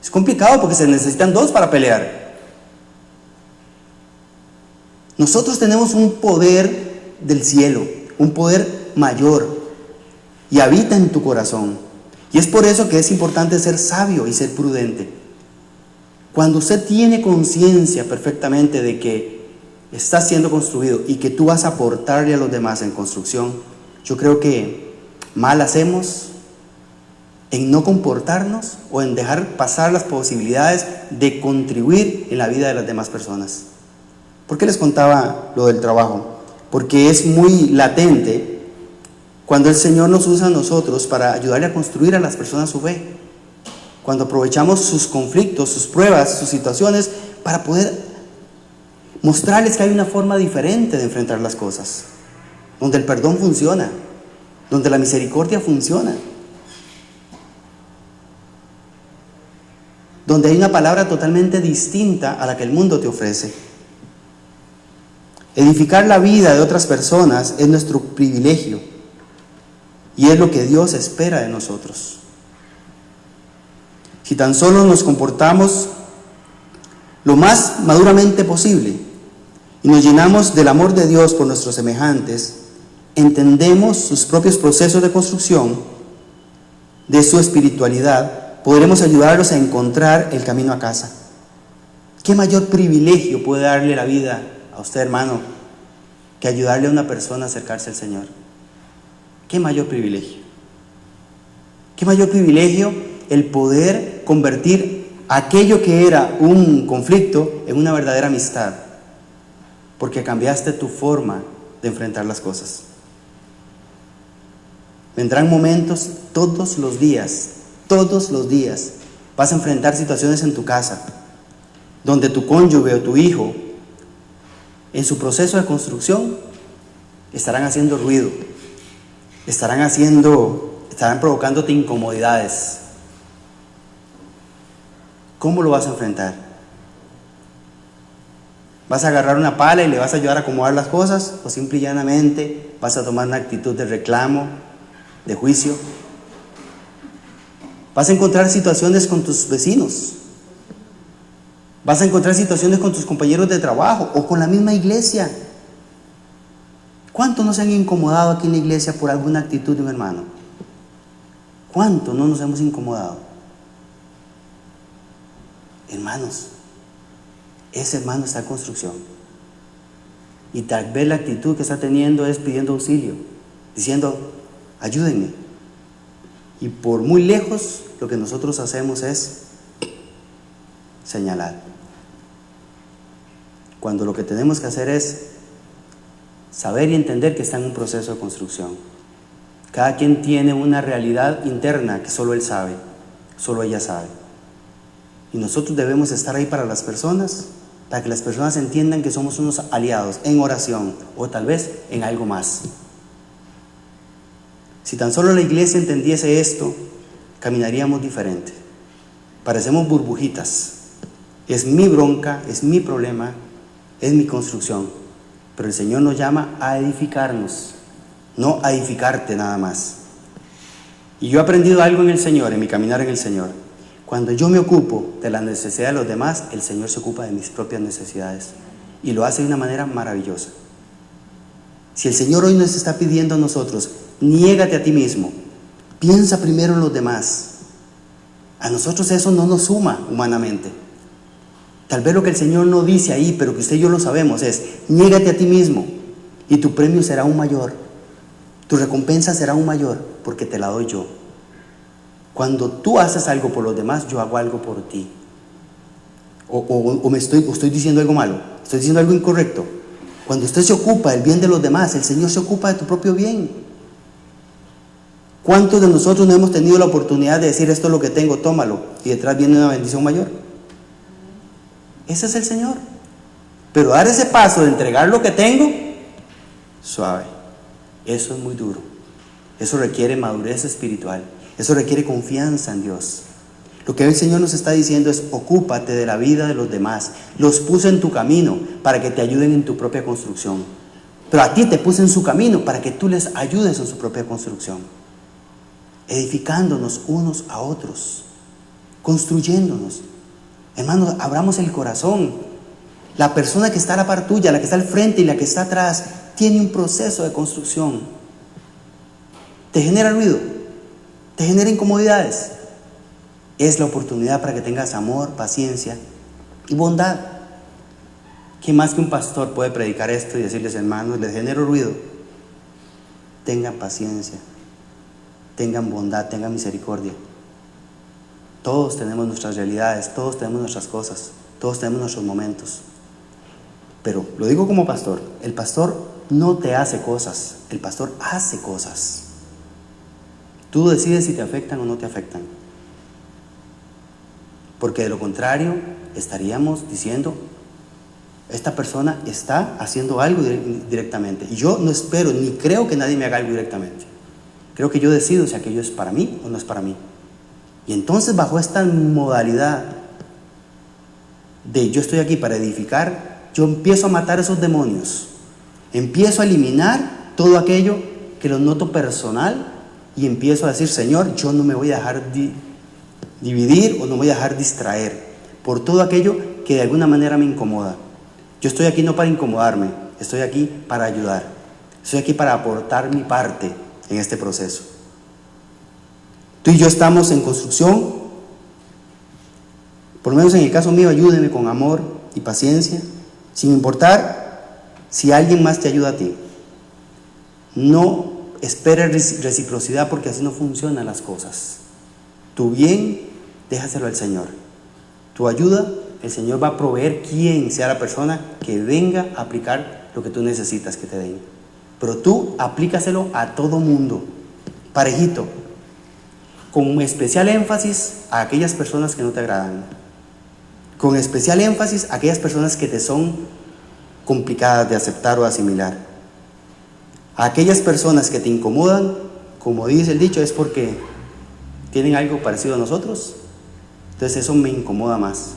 Es complicado porque se necesitan dos para pelear. Nosotros tenemos un poder del cielo, un poder mayor, y habita en tu corazón. Y es por eso que es importante ser sabio y ser prudente. Cuando usted tiene conciencia perfectamente de que está siendo construido y que tú vas a aportarle a los demás en construcción, yo creo que mal hacemos en no comportarnos o en dejar pasar las posibilidades de contribuir en la vida de las demás personas. ¿Por qué les contaba lo del trabajo? Porque es muy latente cuando el Señor nos usa a nosotros para ayudarle a construir a las personas su fe. Cuando aprovechamos sus conflictos, sus pruebas, sus situaciones para poder mostrarles que hay una forma diferente de enfrentar las cosas, donde el perdón funciona, donde la misericordia funciona, donde hay una palabra totalmente distinta a la que el mundo te ofrece. Edificar la vida de otras personas es nuestro privilegio y es lo que Dios espera de nosotros. Si tan solo nos comportamos lo más maduramente posible y nos llenamos del amor de Dios por nuestros semejantes, entendemos sus propios procesos de construcción, de su espiritualidad, podremos ayudarlos a encontrar el camino a casa. ¿Qué mayor privilegio puede darle la vida a usted, hermano, que ayudarle a una persona a acercarse al Señor? ¿Qué mayor privilegio? ¿Qué mayor privilegio el poder convertir aquello que era un conflicto en una verdadera amistad? Porque cambiaste tu forma de enfrentar las cosas. Vendrán momentos todos los días vas a enfrentar situaciones en tu casa donde tu cónyuge o tu hijo en su proceso de construcción estarán haciendo ruido, estarán provocándote incomodidades. ¿Cómo lo vas a enfrentar? ¿Vas a agarrar una pala y le vas a ayudar a acomodar las cosas? ¿O simple y llanamente vas a tomar una actitud de reclamo, de juicio? Vas a encontrar situaciones con tus vecinos. Vas a encontrar situaciones con tus compañeros de trabajo o con la misma iglesia. ¿Cuántos no se han incomodado aquí en la iglesia por alguna actitud de un hermano? ¿Cuántos no nos hemos incomodado? Hermanos, ese hermano está en construcción. Y tal vez la actitud que está teniendo es pidiendo auxilio, diciendo, ayúdenme. Y por muy lejos, lo que nosotros hacemos es señalar. Cuando lo que tenemos que hacer es saber y entender que está en un proceso de construcción. Cada quien tiene una realidad interna que solo él sabe, solo ella sabe. Y nosotros debemos estar ahí para las personas, para que las personas entiendan que somos unos aliados en oración o tal vez en algo más. Si tan solo la iglesia entendiese esto, caminaríamos diferente. Parecemos burbujitas. Es mi bronca, es mi problema, es mi construcción. Pero el Señor nos llama a edificarnos, no a edificarte nada más. Y yo he aprendido algo en el Señor, en mi caminar en el Señor. Cuando yo me ocupo de la necesidad de los demás, el Señor se ocupa de mis propias necesidades. Y lo hace de una manera maravillosa. Si el Señor hoy nos está pidiendo a nosotros, niégate a ti mismo, piensa primero en los demás. A nosotros eso no nos suma humanamente. Tal vez lo que el Señor no dice ahí, pero que usted y yo lo sabemos, es niégate a ti mismo y tu premio será aún mayor. Tu recompensa será aún mayor porque te la doy yo. Cuando tú haces algo por los demás, yo hago algo por ti. O estoy diciendo algo malo, estoy diciendo algo incorrecto. Cuando usted se ocupa del bien de los demás, el Señor se ocupa de tu propio bien. ¿Cuántos de nosotros no hemos tenido la oportunidad de decir esto es lo que tengo, tómalo, y detrás viene una bendición mayor? Ese es el Señor. Pero dar ese paso de entregar lo que tengo, suave. Eso es muy duro. Eso requiere madurez espiritual. Eso requiere confianza en Dios. Lo que el Señor nos está diciendo es: ocúpate de la vida de los demás. Los puse en tu camino para que te ayuden en tu propia construcción. Pero a ti te puse en su camino para que tú les ayudes en su propia construcción. Edificándonos unos a otros. Construyéndonos. Hermanos, abramos el corazón. La persona que está a la par tuya, la que está al frente y la que está atrás, tiene un proceso de construcción. ¿Te genera ruido? ¿Te genera incomodidades? Es la oportunidad para que tengas amor, paciencia y bondad. ¿Qué más que un pastor puede predicar esto y decirles: hermanos, les genero ruido? Tengan paciencia, tengan bondad, tengan misericordia. Todos tenemos nuestras realidades, todos tenemos nuestras cosas, todos tenemos nuestros momentos. Pero lo digo como pastor: el pastor no te hace cosas, el pastor hace cosas. Tú decides si te afectan o no te afectan. Porque de lo contrario estaríamos diciendo: esta persona está haciendo algo directamente. Y yo no espero ni creo que nadie me haga algo directamente. Creo que yo decido si aquello es para mí o no es para mí. Y entonces, bajo esta modalidad de yo estoy aquí para edificar, yo empiezo a matar esos demonios. Empiezo a eliminar todo aquello que lo noto personal y empiezo a decir: Señor, yo no me voy a dejar dividir o no voy a dejar distraer por todo aquello que de alguna manera me incomoda. Yo estoy aquí no para incomodarme, estoy aquí para ayudar. Estoy aquí para aportar mi parte en este proceso. Tú y yo estamos en construcción. Por lo menos en el caso mío, ayúdeme con amor y paciencia, sin importar si alguien más te ayuda a ti. No esperes reciprocidad, porque así no funcionan las cosas. Tu bien, déjaselo al Señor. Tu ayuda, el Señor va a proveer quien sea la persona que venga a aplicar lo que tú necesitas que te den. Pero tú aplícaselo a todo mundo, parejito, con especial énfasis a aquellas personas que no te agradan, con especial énfasis a aquellas personas que te son complicadas de aceptar o asimilar. A aquellas personas que te incomodan, como dice el dicho, es porque tienen algo parecido a nosotros. Entonces eso me incomoda más.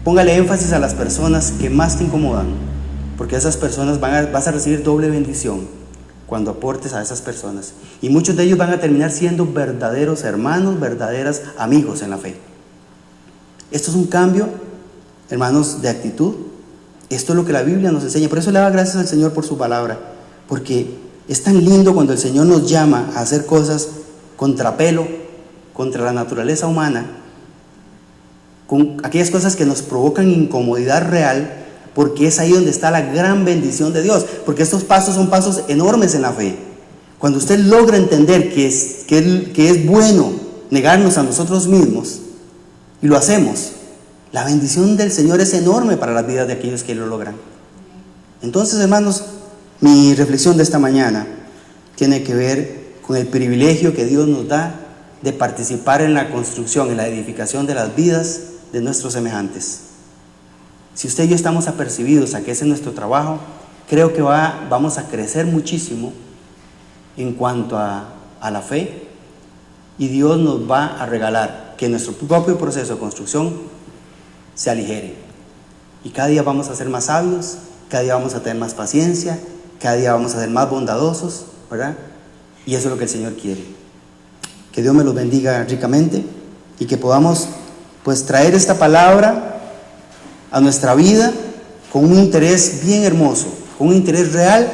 Póngale énfasis a las personas que más te incomodan, porque esas personas vas a recibir doble bendición cuando aportes a esas personas. Y muchos de ellos van a terminar siendo verdaderos hermanos, verdaderos amigos en la fe. Esto es un cambio, hermanos, de actitud. Esto es lo que la Biblia nos enseña. Por eso le daba gracias al Señor por su palabra, porque es tan lindo cuando el Señor nos llama a hacer cosas contrapelo, contra la naturaleza humana, con aquellas cosas que nos provocan incomodidad real, porque es ahí donde está la gran bendición de Dios, porque estos pasos son pasos enormes en la fe. Cuando usted logra entender que es bueno negarnos a nosotros mismos, y lo hacemos, la bendición del Señor es enorme para las vidas de aquellos que lo logran. Entonces, hermanos, mi reflexión de esta mañana tiene que ver con el privilegio que Dios nos da de participar en la construcción, en la edificación de las vidas de nuestros semejantes. Si usted y yo estamos apercibidos a que ese es nuestro trabajo, creo que vamos a crecer muchísimo en cuanto a la fe, y Dios nos va a regalar que nuestro propio proceso de construcción se aligere. Y cada día vamos a ser más sabios, cada día vamos a tener más paciencia, cada día vamos a ser más bondadosos, ¿verdad? Y eso es lo que el Señor quiere. Que Dios me los bendiga ricamente y que podamos pues traer esta palabra a nuestra vida con un interés bien hermoso, con un interés real,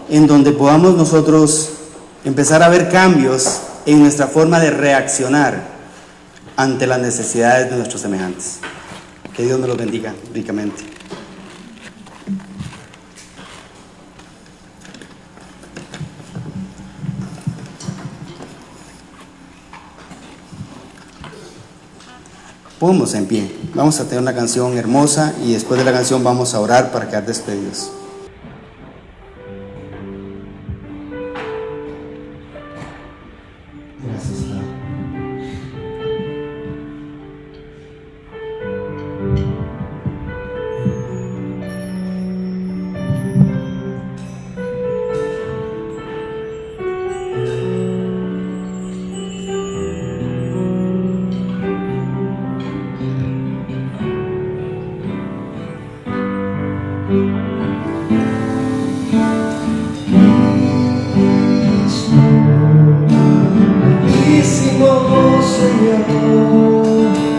en donde podamos nosotros empezar a ver cambios en nuestra forma de reaccionar ante las necesidades de nuestros semejantes. Que Dios me los bendiga ricamente. Pónganse en pie. Vamos a tener una canción hermosa y después de la canción vamos a orar para quedar despedidos.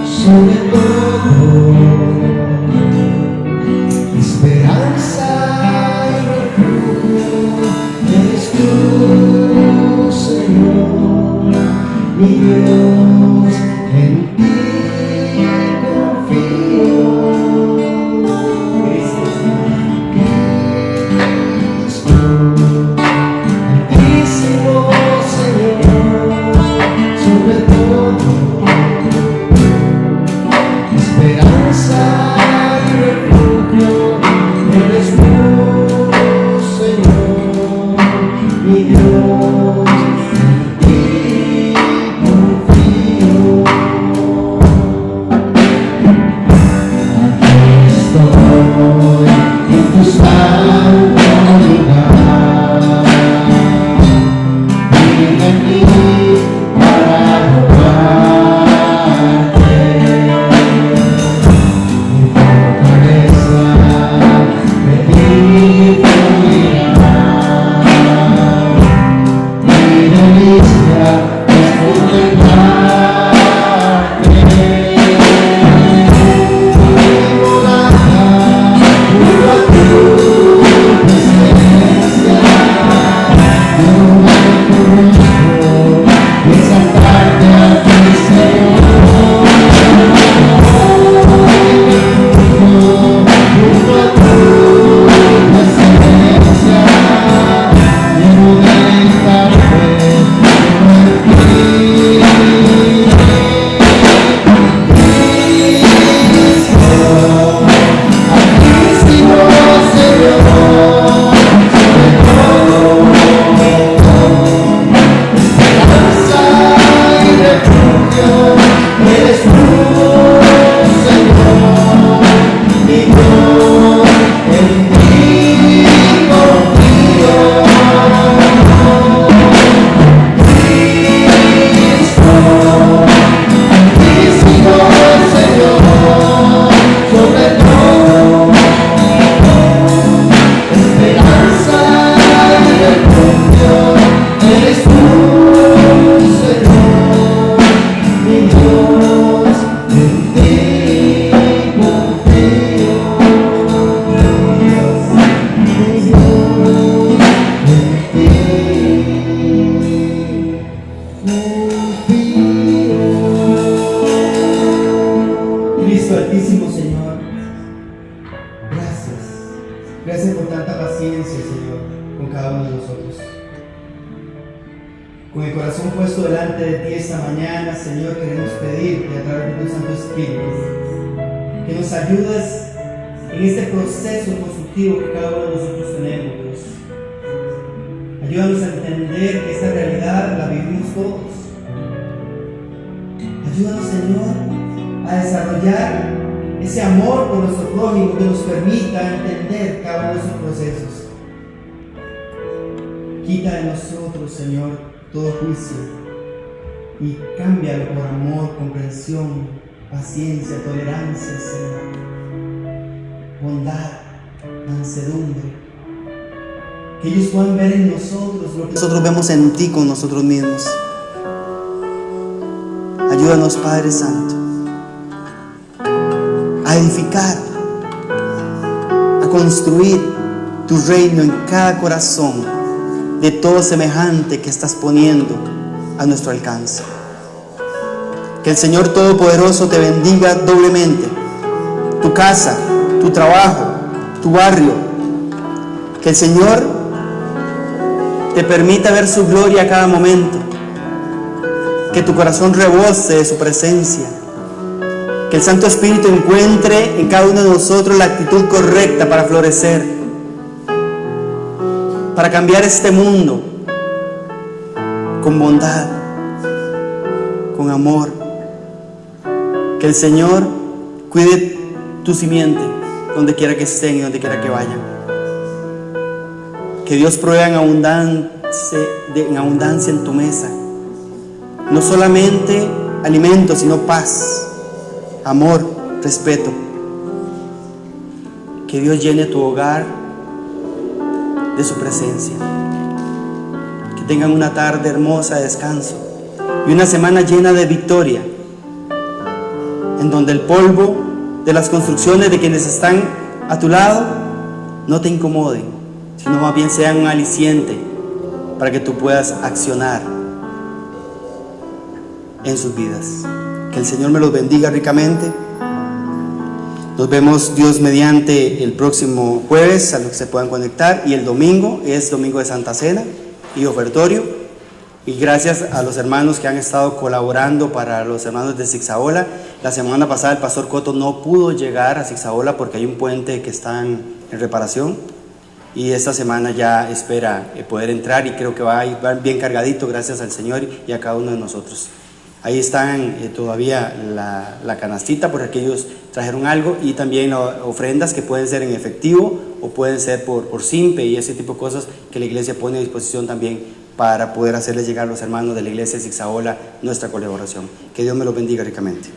sobre todo, esperanza y refugio, eres tú, Señor, mi Dios, en ti confío. Cristo, Altísimo Señor, sobre todo, esperanza y refugio, eres tú, Señor, mi Dios, en ti confío. Aquí estoy en tu santo lugar, vine aquí para adorarte. Mi fortaleza, de ti mi delicia es contemplarte. Mi morada junto a tu presencia, yo me conozco y exaltarte a ti, Señor. Junto a tu presencia, lleno de deleitarte en ti. Cristo, Altísimo Señor, sobre todo, esperanza y refugio, eres tú, Señor, mi Dios, en ti confío. Cristo, Altísimo Señor, sobre todo, esperanza y refugio, eres tú, Señor, mi Dios, en ti confío. Dios, mi Dios, en ti confío. Cristo Altísimo, Señor, gracias. Gracias por tanta paciencia, Señor, con cada uno de nosotros. Con el corazón puesto delante de ti esta mañana, Señor, queremos pedirte a través de tu Santo Espíritu que nos ayudes en este proceso constructivo que cada uno de nosotros tenemos, Dios. Ayúdanos a entender que esta realidad la vivimos todos. Ayúdanos, Señor, a desarrollar ese amor por nuestro prójimo que nos permita entender cada uno de esos procesos. Quita de nosotros, Señor, todo juicio y cámbialo por amor, comprensión, paciencia, tolerancia, Señor, bondad, mansedumbre. Que ellos puedan ver en nosotros lo que nosotros vemos en ti con nosotros mismos. Ayúdanos, Padre Santo, a edificar, a construir tu reino en cada corazón de todo semejante que estás poniendo a nuestro alcance. Que el Señor Todopoderoso te bendiga doblemente, tu casa, tu trabajo, tu barrio. Que el Señor te permita ver su gloria a cada momento. Que tu corazón rebose de su presencia. Que el Santo Espíritu encuentre en cada uno de nosotros la actitud correcta para florecer, para cambiar este mundo con bondad, con amor. Que el Señor cuide tu simiente donde quiera que estén y donde quiera que vayan. Que Dios provea en abundancia en tu mesa, no solamente alimento, sino paz, amor, respeto. Que Dios llene tu hogar de su presencia. Que tengan una tarde hermosa de descanso y una semana llena de victoria en donde el polvo de las construcciones de quienes están a tu lado no te incomoden, sino más bien sean un aliciente para que tú puedas accionar en sus vidas. Que el Señor me los bendiga ricamente. Nos vemos, Dios mediante, el próximo jueves, a los que se puedan conectar, y el domingo es domingo de Santa Cena y ofertorio. Y gracias a los hermanos que han estado colaborando para los hermanos de Zixaola. La semana pasada el pastor Coto no pudo llegar a Zixaola porque hay un puente que está en reparación, y esta semana ya espera poder entrar, y creo que va a ir bien cargadito, gracias al Señor y a cada uno de nosotros. Ahí están todavía la canastita por aquellos trajeron algo, y también ofrendas que pueden ser en efectivo o pueden ser por Simpe y ese tipo de cosas que la iglesia pone a disposición también para poder hacerles llegar a los hermanos de la iglesia de Zixaola nuestra colaboración. Que Dios me los bendiga ricamente.